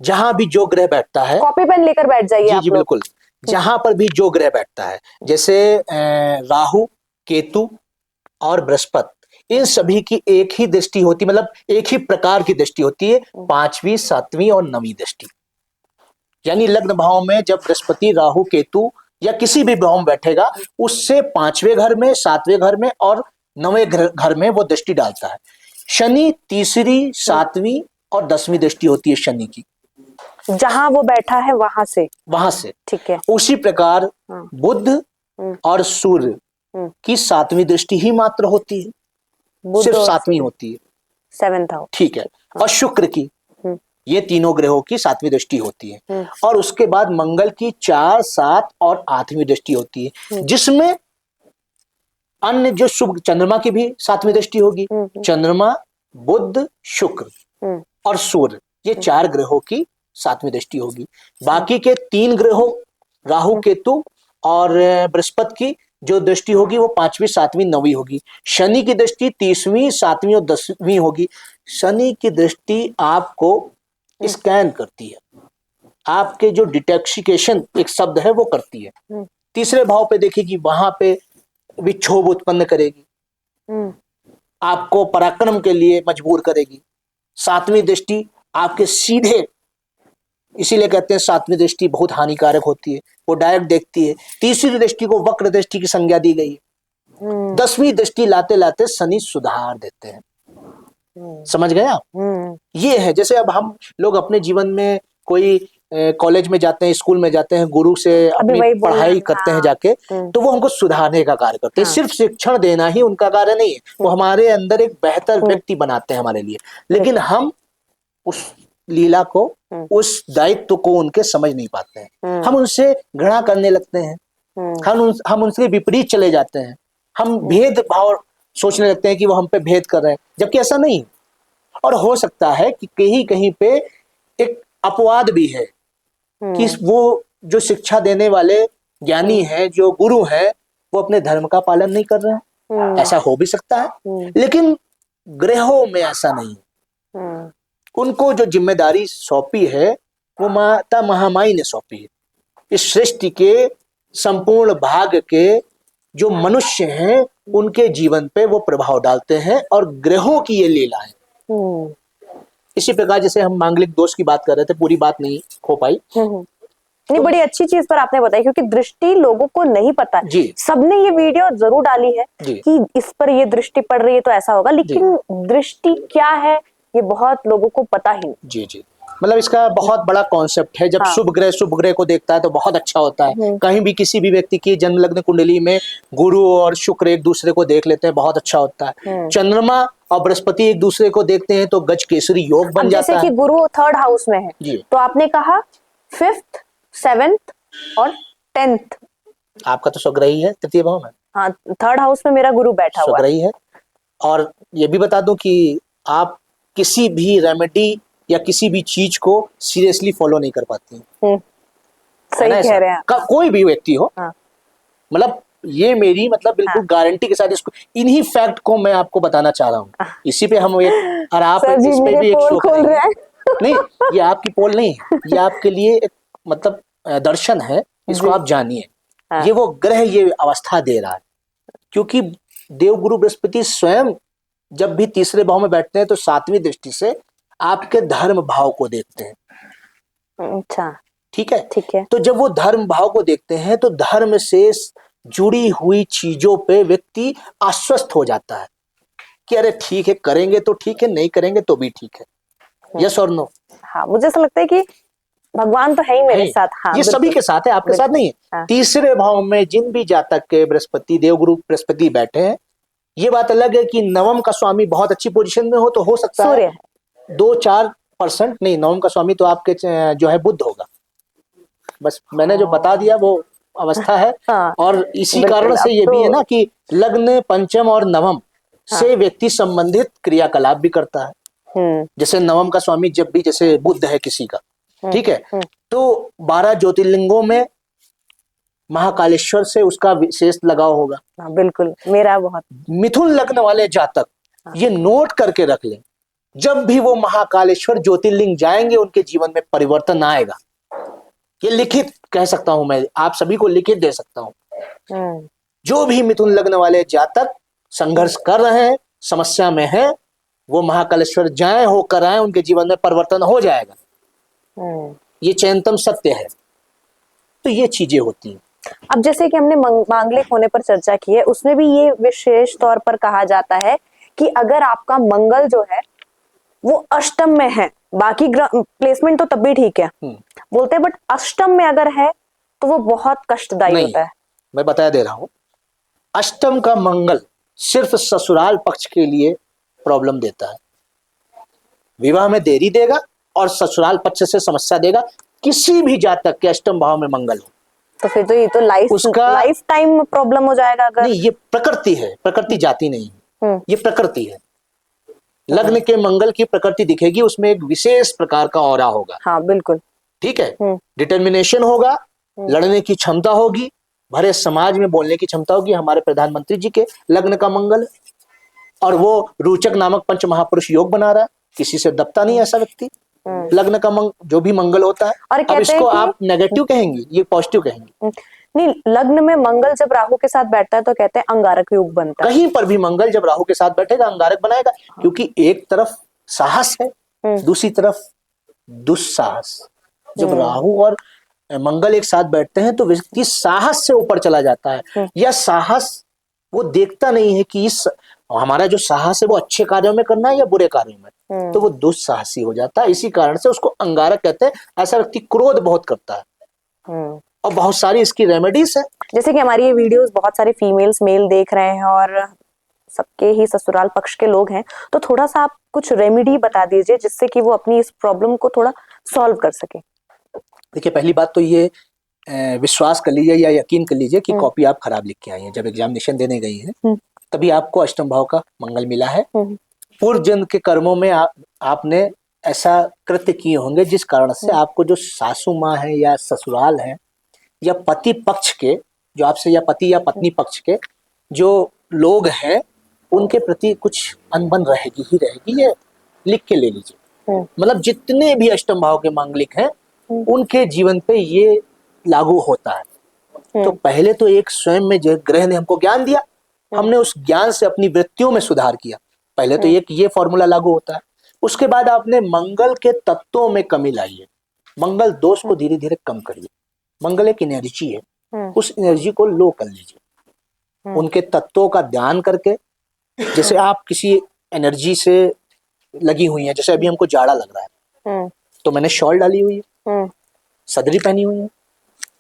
जहां भी जो ग्रह बैठता है, कॉपी पेन लेकर बैठ जाइए आप लोग। बिल्कुल, जहां पर भी जो ग्रह बैठता है, जैसे राहु, केतु और बृहस्पति, इन सभी की एक ही दृष्टि होती, मतलब एक ही प्रकार की दृष्टि होती है, 5वीं, 7वीं और 9वीं दृष्टि। यानी लग्न भाव में जब बृहस्पति, राहु, केतु या किसी भी भाव में बैठेगा उससे 5वें घर में, 7वें घर में और 9वें घर में वो दृष्टि डालता है। शनि 3री, 7वीं और 10वीं दृष्टि होती है शनि की, जहां वो बैठा है वहां से, ठीक है। उसी प्रकार बुध और सूर्य की 7वीं दृष्टि ही मात्र होती है, सिर्फ 7वीं होती है, 7th हाउस, ठीक है। और शुक्र की, ये तीनों ग्रहों की 7वीं दृष्टि होती है। और उसके बाद मंगल की 4, 7 और 8वीं दृष्टि होती है, जिसमें अन्य जो शुभ, चंद्रमा की भी सातवीं दृष्टि होगी। चंद्रमा, बुध, शुक्र और सूर्य, ये 4 ग्रहों की सातवीं दृष्टि होगी। बाकी के 3 ग्रहों राहु, केतु और बृहस्पति की जो दृष्टि होगी वो 5वीं, 7वीं, 9वीं होगी। शनि की दृष्टि 30वीं, 7वीं और 10वीं होगी। शनि की दृष्टि आपको स्कैन करती है, आपके जो डिटॉक्सिकेशन एक शब्द है वो करती है। तीसरे भाव पे देखेगी, वहां पे विक्षोभ उत्पन्न करेगी, आपको पराक्रम के लिए मजबूर करेगी। 7वीं दृष्टि आपके सीधे, इसीलिए कहते हैं 7वीं दृष्टि बहुत हानिकारक होती है, वो डायरेक्ट देखती है। तीसरी दृष्टि को वक्र दृष्टि की संज्ञा दी गई है। 10वीं दृष्टि लाते लाते शनि सुधार देते हैं। समझ गए आप? ये है, जैसे अब हम लोग अपने जीवन में कोई कॉलेज में जाते हैं, स्कूल में जाते हैं, गुरु से अपनी पढ़ाई करते हैं जाके, तो वो हमको सुधारने का कार्य करते हैं। सिर्फ शिक्षण देना ही उनका कार्य नहीं है, वो हमारे अंदर एक बेहतर व्यक्ति बनाते हैं हमारे लिए। लेकिन हम उस लीला को, उस दायित्व को उनके समझ नहीं पाते हैं। हम उनसे घृणा करने लगते हैं, हम उनसे विपरीत चले जाते हैं, हम भेदभाव सोचने लगते हैं कि वो हम पे भेद कर रहे हैं, जबकि ऐसा नहीं। और हो सकता है कि कहीं कहीं पे एक अपवाद भी है कि वो जो शिक्षा देने वाले ज्ञानी हैं, जो गुरु हैं, वो अपने धर्म का पालन नहीं कर रहे हैं। ऐसा हो भी सकता है, लेकिन ग्रहों में ऐसा नहीं है। उनको जो जिम्मेदारी सौंपी है वो माता महामाई ने सौंपी है। इस सृष्टि के संपूर्ण भाग के जो मनुष्य हैं उनके जीवन पे वो प्रभाव डालते हैं, और ग्रहों की ये लीला है। इसी प्रकार जैसे हम मांगलिक दोष की बात कर रहे थे, पूरी बात नहीं हो पाई। नहीं, बड़ी अच्छी चीज पर आपने बताई, क्योंकि दृष्टि लोगों को नहीं पता जी। सबने ये वीडियो जरूर डाली है जी। कि इस पर ये दृष्टि पड़ रही है तो ऐसा होगा, लेकिन दृष्टि क्या है ये बहुत लोगों को पता ही नहीं। जी जी, मतलब इसका बहुत बड़ा कॉन्सेप्ट है। जब शुभ ग्रह को देखता है तो बहुत अच्छा होता है। कहीं भी किसी भी व्यक्ति की जन्म लग्न कुंडली में गुरु और शुक्र एक दूसरे को देख लेते हैं, बहुत अच्छा होता है। चंद्रमा और बृहस्पति एक दूसरे को देखते हैं तो गज केसरी योग बन जाता है। जैसे कि गुरु 3rd हाउस में है जी। तो आपने कहा 5th, 7th और 10th। आपका तो स्वग्रही है तृतीय भाव में। हाँ, 3rd हाउस में मेरा गुरु बैठा हुआ स्वग्रही है। और ये भी बता दूं कि आप किसी भी रेमेडी या किसी भी चीज को सीरियसली फॉलो नहीं कर पाती हैं। सही कह रहे हैं। कोई भी व्यक्ति हो, मतलब ये मेरी मतलब बिल्कुल गारंटी के साथ इसको, इन्हीं फैक्ट को मैं आपको बताना चाह रहा हूँ। इसी पे हम एक, और आप इस पे भी एक शो करेंगे। नहीं, ये आपकी पोल नहीं है, ये आपके लिए एक मतलब दर्शन है, इसको आप जानिए। ये वो ग्रह ये अवस्था दे रहा है, क्योंकि देवगुरु बृहस्पति स्वयं जब भी तीसरे भाव में बैठते हैं तो 7वीं दृष्टि से आपके धर्म भाव को देखते हैं। अच्छा, ठीक है, ठीक है। तो जब वो धर्म भाव को देखते हैं तो धर्म से जुड़ी हुई चीजों पे व्यक्ति आश्वस्त हो जाता है कि अरे ठीक है, करेंगे तो ठीक है, नहीं करेंगे तो भी ठीक है। यस और नो? हाँ, मुझे ऐसा लगता है कि भगवान तो है ही मेरे साथ। हाँ, ये सभी के साथ है, आपके साथ नहीं है। हाँ। तीसरे भाव में जिन भी जातक के बृहस्पति, देवगुरु बृहस्पति बैठे हैं, ये बात अलग है कि नवम का स्वामी बहुत अच्छी पोजीशन में हो तो हो सकता है 2-4% नहीं, नवम का स्वामी तो आपके जो है बुध होगा। बस मैंने जो बता दिया वो अवस्था है। और इसी कारण से ये भी है ना कि लग्न, पंचम और नवम से व्यक्ति संबंधित क्रियाकलाप भी करता है। जैसे नवम का स्वामी जब भी, जैसे बुध है किसी का, ठीक है, तो 12 ज्योतिर्लिंगों में महाकालेश्वर से उसका विशेष लगाव होगा। बिल्कुल, मेरा बहुत। मिथुन लग्न वाले जातक ये नोट करके रख लें, जब भी वो महाकालेश्वर ज्योतिर्लिंग जाएंगे उनके जीवन में परिवर्तन आएगा। ये लिखित कह सकता हूं मैं, आप सभी को लिखित दे सकता हूं। जो भी मिथुन लग्न वाले जातक संघर्ष कर रहे हैं, समस्या में हैं, वो महाकालेश्वर जाएं, होकर आए, उनके जीवन में परिवर्तन हो जाएगा। ये चयनतम सत्य है। तो ये चीजें होती हैं। अब जैसे कि हमने मांगलिक होने पर चर्चा की है, उसमें भी ये विशेष तौर पर कहा जाता है कि अगर आपका मंगल जो है वो अष्टम में है, बाकी प्लेसमेंट तो तब भी ठीक है बोलते हैं, बट अष्टम में अगर है तो वो बहुत कष्टदायी होता है। मैं बता दे रहा हूं, अष्टम का मंगल सिर्फ ससुराल पक्ष के लिए प्रॉब्लम देता है, विवाह में देरी देगा और ससुराल पक्ष से समस्या देगा। किसी भी जातक के अष्टम भाव में मंगल हो, तो फिर तो ये तो लाइफ टाइम प्रॉब्लम हो जाएगा अगर नहीं, ये प्रकृति है, प्रकृति जाति नहीं है, ये प्रकृति है। लग्न के मंगल की प्रकृति दिखेगी, उसमें एक विशेष प्रकार का ऑरा होगा। हाँ बिल्कुल। ठीक है, डिटर्मिनेशन होगा, लड़ने की क्षमता होगी, भरे समाज में बोलने की क्षमता होगी। हमारे प्रधानमंत्री जी के लग्न का मंगल, और वो रोचक नामक पंच महापुरुष योग बना रहा है, किसी से दबता नहीं ऐसा व्यक्ति। लग्न का जो भी मंगल होता है, और अब इसको आप नेगेटिव कहेंगी, ये पॉजिटिव कहेंगी। नहीं, लग्न में मंगल जब राहु के साथ बैठता है तो कहते हैं अंगारक योग बनता है। कहीं पर भी मंगल जब राहु के साथ बैठेगा अंगारक बनाएगा, क्योंकि एक तरफ साहस है, दूसरी तरफ दुस्साहस। जब राहु और मंगल एक साथ बैठते हैं तो व्यक्ति साहस से ऊपर चला जाता है, या साहस वो देखता नहीं है कि इस हमारा जो साहस है वो अच्छे कार्यों में करना है या बुरे कार्यों में, तो वो दुस्साहसी हो जाता है। इसी कारण से उसको अंगारक कहते हैं। ऐसा व्यक्ति क्रोध बहुत करता है, और बहुत सारी इसकी रेमेडीज है। जैसे कि हमारी ये वीडियोस बहुत सारे फीमेल्स मेल देख रहे हैं और सबके ही ससुराल पक्ष के लोग हैं, तो थोड़ा सा आप कुछ रेमेडी बता दीजिए जिससे कि वो अपनी इस प्रॉब्लम को थोड़ा सॉल्व कर सके। देखिए, पहली बात तो ये विश्वास कर लीजिए या यकीन कर लीजिए कि कॉपी आप खराब लिख के आई हैं। जब एग्जामिनेशन देने गई हैं तभी आपको अष्टम भाव का मंगल मिला है। पूर्व जन्म के कर्मों में आपने ऐसा कृत्य किए होंगे जिस कारण से आपको जो सासू माँ है या ससुराल है या पति पक्ष के जो आपसे, या पति या पत्नी पक्ष के जो लोग हैं, उनके प्रति कुछ अनबन रहेगी ही रहेगी। ये लिख के ले लीजिए। मतलब जितने भी अष्टम भाव के मांगलिक हैं उनके जीवन पे ये लागू होता है। तो पहले तो एक स्वयं में जो ग्रह ने हमको ज्ञान दिया, हमने उस ज्ञान से अपनी वृत्तियों में सुधार किया। पहले तो एक ये फॉर्मूला लागू होता है। उसके बाद आपने मंगल के तत्वों में कमी लाई है, मंगल दोष को धीरे धीरे कम करिए। मंगल एक एनर्जी है, उस एनर्जी को लो कर लीजिए। उनके तत्वों का ध्यान करके, जैसे आप किसी एनर्जी से लगी हुई है, जैसे अभी हमको जाड़ा लग रहा है तो मैंने शॉल डाली हुई है, सदरी पहनी हुई है,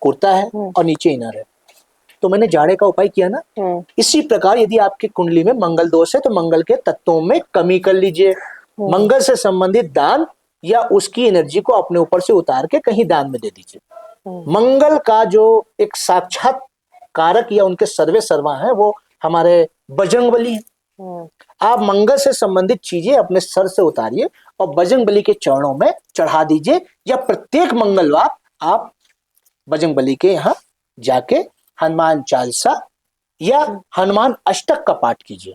कुर्ता है और नीचे इनर है, तो मैंने जाड़े का उपाय किया ना। इसी प्रकार यदि आपकी कुंडली में मंगल दोष है तो मंगल के तत्वों में कमी कर लीजिए। मंगल से संबंधित दान या उसकी एनर्जी को अपने ऊपर से उतार के कहीं दान में दे दीजिए। मंगल का जो एक साक्षात कारक या उनके सर्वे सर्वा है वो हमारे बजरंगबली है। आप मंगल से संबंधित चीजें अपने सर से उतारिए और बजरंगबली के चरणों में चढ़ा दीजिए, या प्रत्येक मंगलवार आप बजरंगबली के यहाँ जाके हनुमान चालीसा या हनुमान अष्टक का पाठ कीजिए।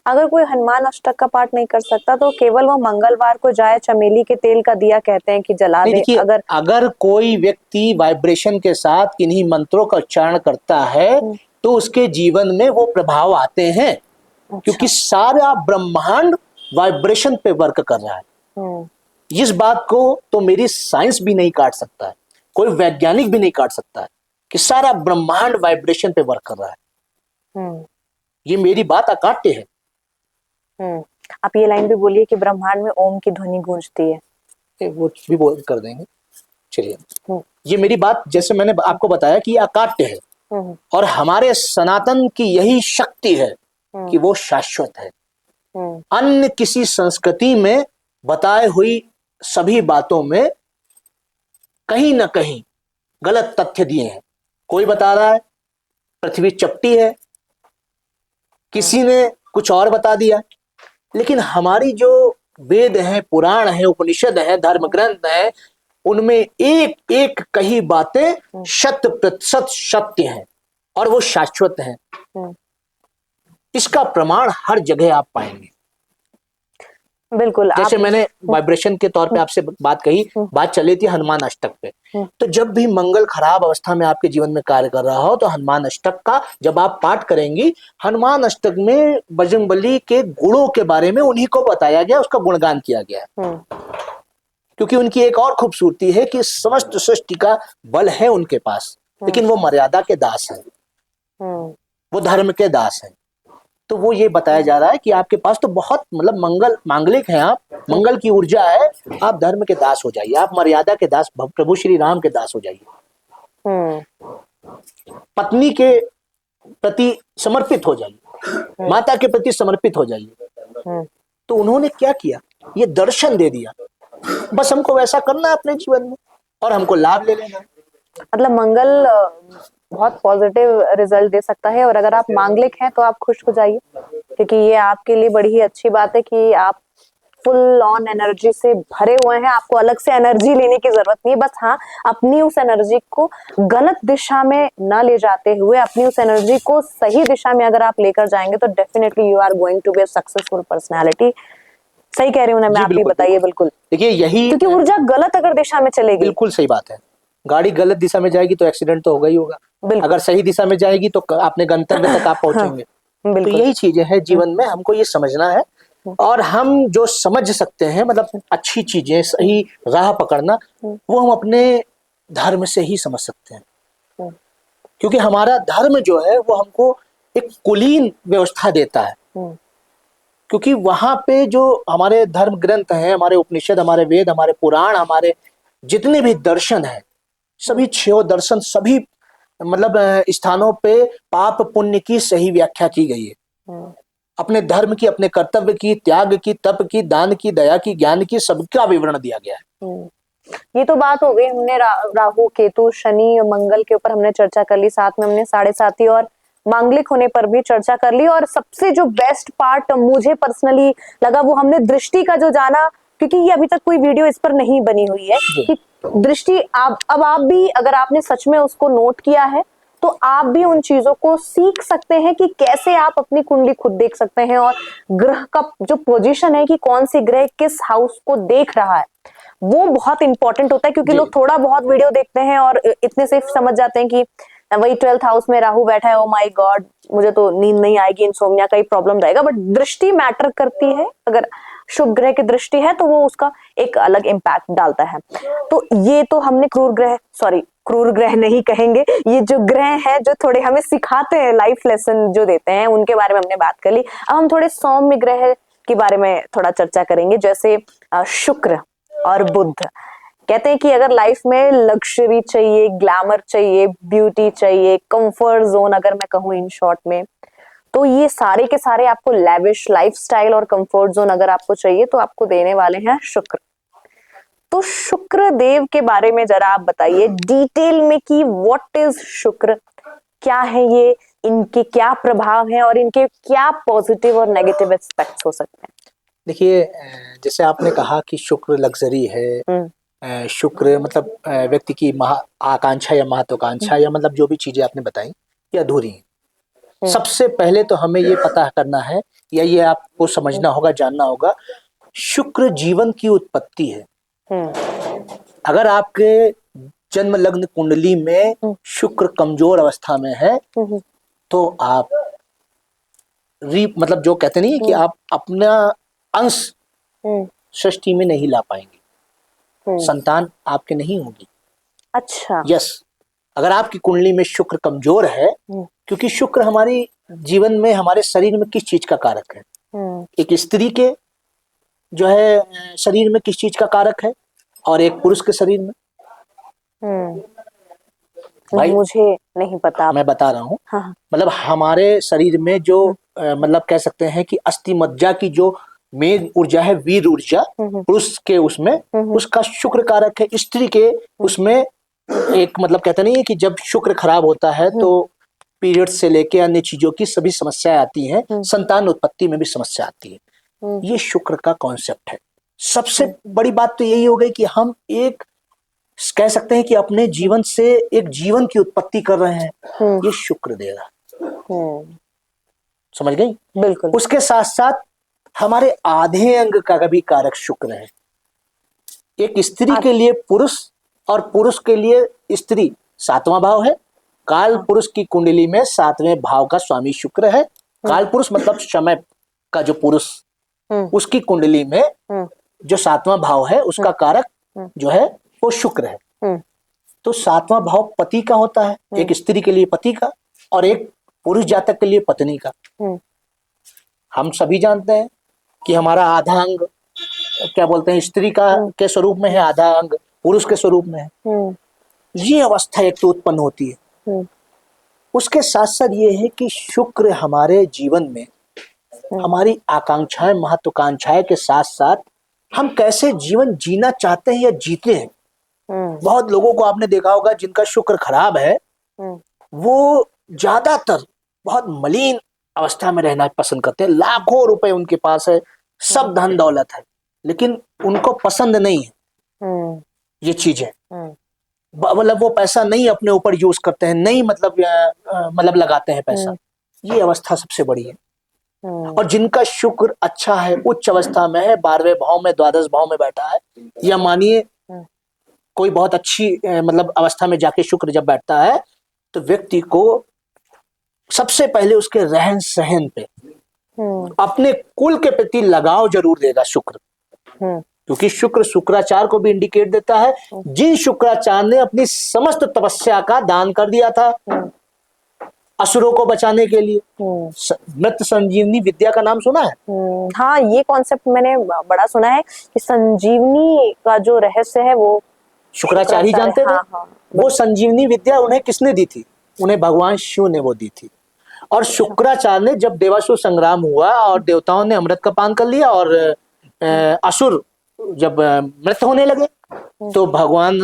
अगर कोई हनुमान अष्टक का पाठ नहीं कर सकता तो केवल वो मंगलवार को जाए, चमेली के तेल का दिया कहते हैं कि जला दे। अगर कोई व्यक्ति वाइब्रेशन के साथ किन्हीं मंत्रों का उच्चारण करता है तो उसके जीवन में वो प्रभाव आते हैं। क्योंकि सारा ब्रह्मांड वाइब्रेशन पे वर्क कर रहा है। इस बात को तो मेरी साइंस भी नहीं काट सकता है, कोई वैज्ञानिक भी नहीं काट सकता है कि सारा ब्रह्मांड वाइब्रेशन पे वर्क कर रहा है। ये मेरी बात अकाट्य है। आप ये लाइन भी बोलिए कि ब्रह्मांड में ओम की ध्वनि गूंजती है। वो भी बोल कर देंगे, चलिए। ये मेरी बात, जैसे मैंने आपको बताया कि ये अकाट्य है और हमारे सनातन की यही शक्ति है कि वो शाश्वत है। अन्य किसी संस्कृति में बताए हुई सभी बातों में कहीं ना कहीं गलत तथ्य दिए हैं। कोई बता रहा है पृथ्वी चपटी है, किसी ने कुछ और बता दिया, लेकिन हमारी जो वेद हैं, पुराण हैं, उपनिषद हैं, धर्म ग्रंथ हैं, उनमें एक एक कही बातें 100% सत्य हैं और वो शाश्वत हैं। इसका प्रमाण हर जगह आप पाएंगे। बिल्कुल। जैसे मैंने वाइब्रेशन के तौर पे आपसे बात कही, बात चली थी हनुमान अष्टक पे। तो जब भी मंगल खराब अवस्था में आपके जीवन में कार्य कर रहा हो तो हनुमान अष्टक का जब आप पाठ करेंगी, हनुमान अष्टक में बजरंगबली के गुणों के बारे में उन्हीं को बताया गया, उसका गुणगान किया गया है। क्योंकि उनकी एक और खूबसूरती है कि समस्त सृष्टि का बल है उनके पास, लेकिन वो मर्यादा के दास है, वो धर्म के दास है। तो वो ये बताया जा रहा है कि आपके पास तो बहुत मतलब मांगलिक हैं आप, मंगल की ऊर्जा है, आप धर्म के दास हो जाइए, आप मर्यादा के दास, प्रभु श्री राम के दास हो जाइए, पत्नी के प्रति समर्पित हो जाइए, माता के प्रति समर्पित हो जाइए। तो उन्होंने क्या किया, ये दर्शन दे दिया, बस हमको वैसा करना है अपने जीवन में और हमको लाभ ले लेना है। मतलब मंगल बहुत पॉजिटिव रिजल्ट दे सकता है, और अगर आप मांगलिक हैं तो आप खुश हो जाइए, क्योंकि ये आपके लिए बड़ी ही अच्छी बात है कि आप फुल ऑन एनर्जी से भरे हुए हैं। आपको अलग से एनर्जी लेने की जरूरत नहीं है, बस हाँ, अपनी उस एनर्जी को गलत दिशा में न ले जाते हुए अपनी उस एनर्जी को सही दिशा में अगर आप लेकर जाएंगे तो definitely you are going to be a successful personality. सही कह रही हूँ ना मैं? जी आप भी बिल्कुल बताइए। बिल्कुल। बिल्कुल, देखिए यही क्योंकि ऊर्जा गलत अगर दिशा में चलेगी, बिल्कुल सही बात है। गाड़ी गलत दिशा में जाएगी तो एक्सीडेंट तो होगा ही होगा। बिल्कुल। अगर सही दिशा में जाएगी तो अपने गंतव्य तक आप पहुंचेंगे। तो बिल्कुल। यही चीजें हैं जीवन में, हमको ये समझना है। और हम जो समझ सकते हैं, मतलब अच्छी चीजें, सही राह पकड़ना, वो हम अपने धर्म से ही समझ सकते हैं। क्योंकि हमारा धर्म जो है वो हमको एक कुलीन व्यवस्था देता है। क्योंकि वहां पे जो हमारे धर्म ग्रंथ हैं, हमारे उपनिषद, हमारे वेद, हमारे पुराण, हमारे जितने भी दर्शन हैं, सभी छह दर्शन, सभी मतलब स्थानों पे पाप पुण्य की सही व्याख्या की गई है। अपने धर्म की, अपने कर्तव्य की, त्याग की, तप की, दान की, दया की, ज्ञान की, सबका विवरण दिया गया है। ये तो बात हो गई, हमने राहु केतु शनि और मंगल के ऊपर हमने चर्चा कर ली, साथ में हमने साढ़े साथी और मांगलिक होने पर भी चर्चा कर ली। और सबसे जो बेस्ट पार्ट मुझे पर्सनली लगा वो हमने दृष्टि का जो जाना, क्योंकि ये अभी तक कोई वीडियो इस पर नहीं बनी हुई है कि दृष्टि अब आप भी अगर आपने सच में उसको नोट किया है तो आप भी उन चीजों को सीख सकते हैं कि कैसे आप अपनी कुंडली खुद देख सकते हैं, और ग्रह का जो पोजीशन है कि कौन सी ग्रह किस हाउस को देख रहा है वो बहुत इंपॉर्टेंट होता है। क्योंकि लोग थोड़ा बहुत वीडियो देखते हैं और इतने से समझ जाते हैं कि वही 12th हाउस में राहु बैठा है, ओ माय गॉड मुझे तो नींद नहीं आएगी, इंसोम्निया का ही प्रॉब्लम रहेगा। बट दृष्टि मैटर करती है, अगर शुभ ग्रह की दृष्टि है तो वो उसका एक अलग इम्पैक्ट डालता है। तो ये तो हमने क्रूर ग्रह नहीं कहेंगे, ये जो ग्रह है जो थोड़े हमें सिखाते हैं, लाइफ लेसन जो देते हैं, उनके बारे में हमने बात कर ली। अब हम थोड़े सौम्य ग्रह के बारे में थोड़ा चर्चा करेंगे, जैसे शुक्र और बुध। कहते हैं कि अगर लाइफ में लग्जरी चाहिए, ग्लैमर चाहिए, ब्यूटी चाहिए, कंफर्ट जोन अगर मैं कहूँ इन शॉर्ट में, तो ये सारे के सारे आपको लैविश लाइफस्टाइल और कंफर्ट जोन अगर आपको चाहिए तो आपको देने वाले हैं शुक्र। तो शुक्र देव के बारे में जरा आप बताइए डिटेल में कि व्हाट इज शुक्र, क्या है ये, इनके क्या प्रभाव हैं और इनके क्या पॉजिटिव और नेगेटिव एस्पेक्ट्स हो सकते हैं। देखिए जैसे आपने कहा कि शुक्र लग्जरी है, शुक्र मतलब व्यक्ति की आकांक्षा या महत्वाकांक्षा या मतलब जो भी चीजें आपने बताई ये अधूरी है। सबसे पहले तो हमें ये पता करना है या ये आपको समझना होगा, जानना होगा, शुक्र जीवन की उत्पत्ति है। अगर आपके जन्म लग्न कुंडली में शुक्र कमजोर अवस्था में है तो आप मतलब जो कहते नहीं है कि आप अपना अंश सृष्टि में नहीं ला पाएंगे, संतान आपके नहीं होगी। अच्छा। यस, अगर आपकी कुंडली में शुक्र कमजोर है, क्योंकि शुक्र हमारी जीवन में, हमारे शरीर में किस चीज का कारक है? एक स्त्री के जो है शरीर में किस चीज का कारक है और एक पुरुष के शरीर में? भाई मुझे नहीं पता, मैं बता रहा हूँ। हाँ। मतलब हमारे शरीर में जो मतलब कह सकते हैं कि अस्थि मज्जा की जो मेन ऊर्जा है, वीर ऊर्जा, पुरुष के उसमें उसका शुक्र कारक है। स्त्री के उसमें एक मतलब कहते नहीं है कि जब शुक्र खराब होता है तो पीरियड से लेके अन्य चीजों की सभी समस्याएं आती हैं, संतान उत्पत्ति में भी समस्या आती है। ये शुक्र का कॉन्सेप्ट है। सबसे बड़ी बात तो यही हो गई कि हम एक कह सकते हैं कि अपने जीवन से एक जीवन की उत्पत्ति कर रहे हैं, ये शुक्र दे रहा। समझ गई? बिल्कुल। उसके साथ साथ हमारे आधे अंग का भी कारक शुक्र है। एक स्त्री के लिए पुरुष और पुरुष के लिए स्त्री 7वां भाव है। काल पुरुष की कुंडली में 7वें भाव का स्वामी शुक्र है। काल पुरुष मतलब समय का जो पुरुष, उसकी कुंडली में जो 7वां भाव है उसका कारक जो है वो शुक्र है। तो 7वां भाव पति का होता है, एक स्त्री के लिए पति का और एक पुरुष जातक के लिए पत्नी का। हम सभी जानते हैं कि हमारा आधा अंग क्या बोलते हैं, स्त्री का के स्वरूप में है, आधा अंग पुरुष के स्वरूप में है। ये अवस्था एक तो उत्पन्न होती है। उसके साथ साथ ये है कि शुक्र हमारे जीवन में हमारी आकांक्षाएं, महत्वाकांक्षाएं के साथ साथ हम कैसे जीवन जीना चाहते हैं या जीते हैं, बहुत लोगों को आपने देखा होगा जिनका शुक्र खराब है, वो ज्यादातर बहुत मलिन अवस्था में रहना पसंद करते हैं। लाखों रुपए उनके पास है, सब धन दौलत है, लेकिन उनको पसंद नहीं है ये चीजें। मतलब वो पैसा नहीं अपने ऊपर यूज करते हैं, नहीं मतलब लगाते हैं पैसा। ये अवस्था सबसे बड़ी है। और जिनका शुक्र अच्छा है, उच्च अवस्था में है, 12वें भाव में, द्वादश भाव में बैठा है, या मानिए कोई बहुत अच्छी मतलब अवस्था में जाके शुक्र जब बैठता है, तो व्यक्ति को सबसे पहले उसके रहन सहन पे, अपने कुल के प्रति लगाव जरूर देगा शुक्र। क्योंकि शुक्र शुक्राचार को भी इंडिकेट देता है। जिन शुक्राचार्य ने अपनी समस्त तपस्या का दान कर दिया था असुरों को बचाने के लिए, मृत संजीवनी विद्या का नाम सुना है? हाँ, ये कॉन्सेप्ट मैंने बड़ा सुना है कि संजीवनी का जो रहस्य है वो शुक्राचार्य ही जानते थे। हाँ। वो संजीवनी विद्या उन्हें किसने दी थी? उन्हें भगवान शिव ने वो दी थी। और शुक्राचार्य ने जब देवासुर संग्राम हुआ और देवताओं ने अमृत का पान कर लिया और असुर जब मृत होने लगे, तो भगवान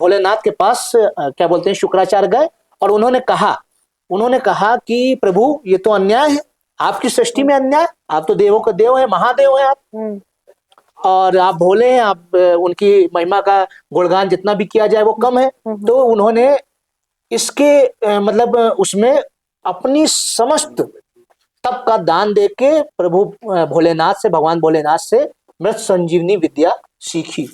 भोलेनाथ के पास क्या बोलते हैं शुक्राचार्य गए और उन्होंने कहा कि प्रभु ये तो अन्याय है, आपकी सृष्टि में अन्याय, आप तो देवों का देव है, महादेव है आप, और आप भोले हैं, आप उनकी महिमा का गुणगान जितना भी किया जाए वो कम है। तो उन्होंने इसके मतलब उसमें अपनी समस्त तप का दान देके प्रभु भोलेनाथ से, भगवान भोलेनाथ से मृत संजीवनी विद्या सीखी।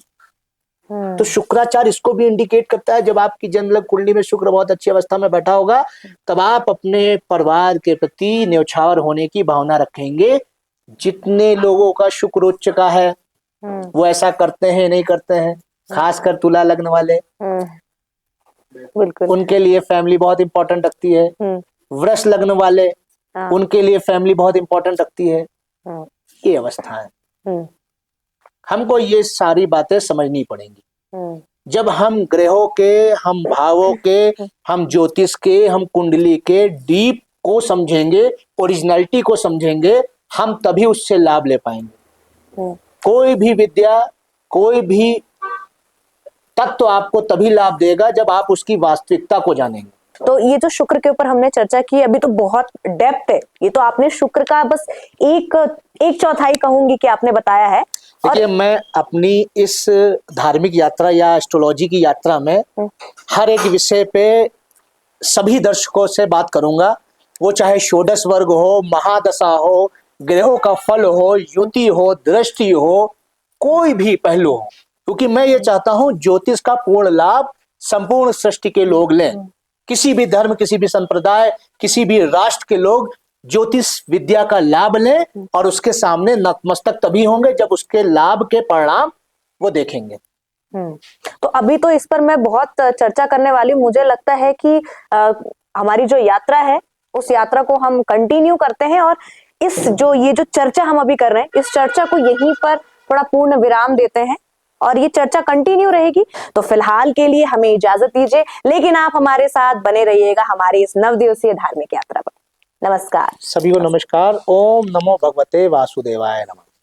तो शुक्राचार्य इसको भी इंडिकेट करता है, जब आपकी जन्म कुंडली में शुक्र बहुत अच्छी अवस्था में बैठा होगा, तब आप अपने परिवार के प्रति न्यौछावर होने की भावना रखेंगे। जितने लोगों का शुक्र उच्च का है वो ऐसा करते हैं नहीं करते हैं, खासकर तुला लग्न वाले, बिल्कुल उनके लिए फैमिली बहुत इंपॉर्टेंट रखती है। वृष लग्न वाले, उनके लिए फैमिली बहुत इंपॉर्टेंट रखती है। ये अवस्था है। हमको ये सारी बातें समझनी पड़ेंगी। जब हम ग्रहों के, हम भावों के, हम ज्योतिष के, हम कुंडली के डीप को समझेंगे, ओरिजिनलिटी को समझेंगे, हम तभी उससे लाभ ले पाएंगे। कोई भी विद्या, कोई भी तत्व आपको तभी लाभ देगा जब आप उसकी वास्तविकता को जानेंगे। तो ये जो शुक्र के ऊपर हमने चर्चा की, अभी तो बहुत डेप्थ है। ये तो आपने शुक्र का बस एक चौथाई कहूंगी कि आपने बताया है। देखिए, मैं अपनी इस धार्मिक यात्रा या एस्ट्रोलॉजी की यात्रा में हर एक विषय पे सभी दर्शकों से बात करूंगा, वो चाहे षोडश वर्ग हो, महादशा हो, ग्रहों का फल हो, युति हो, दृष्टि हो, कोई भी पहलू हो, क्योंकि मैं ये चाहता हूं ज्योतिष का पूर्ण लाभ संपूर्ण सृष्टि के लोग लें। किसी भी धर्म, किसी भी संप्रदाय, किसी भी राष्ट्र के लोग ज्योतिष विद्या का लाभ लें और उसके सामने नतमस्तक तभी होंगे जब उसके लाभ के परिणाम वो देखेंगे। तो अभी तो इस पर मैं बहुत चर्चा करने वाली हूं। मुझे लगता है कि हमारी जो यात्रा है उस यात्रा को हम कंटिन्यू करते हैं, और ये जो चर्चा हम अभी कर रहे हैं, इस चर्चा को यहीं पर थोड़ा पूर्ण विराम देते हैं और ये चर्चा कंटिन्यू रहेगी। तो फिलहाल के लिए हमें इजाजत दीजिए, लेकिन आप हमारे साथ बने रहिएगा हमारी इस 9 दिवसीय धार्मिक यात्रा पर। नमस्कार। सभी को नमस्कार। ओम नमो भगवते वासुदेवाय नमः।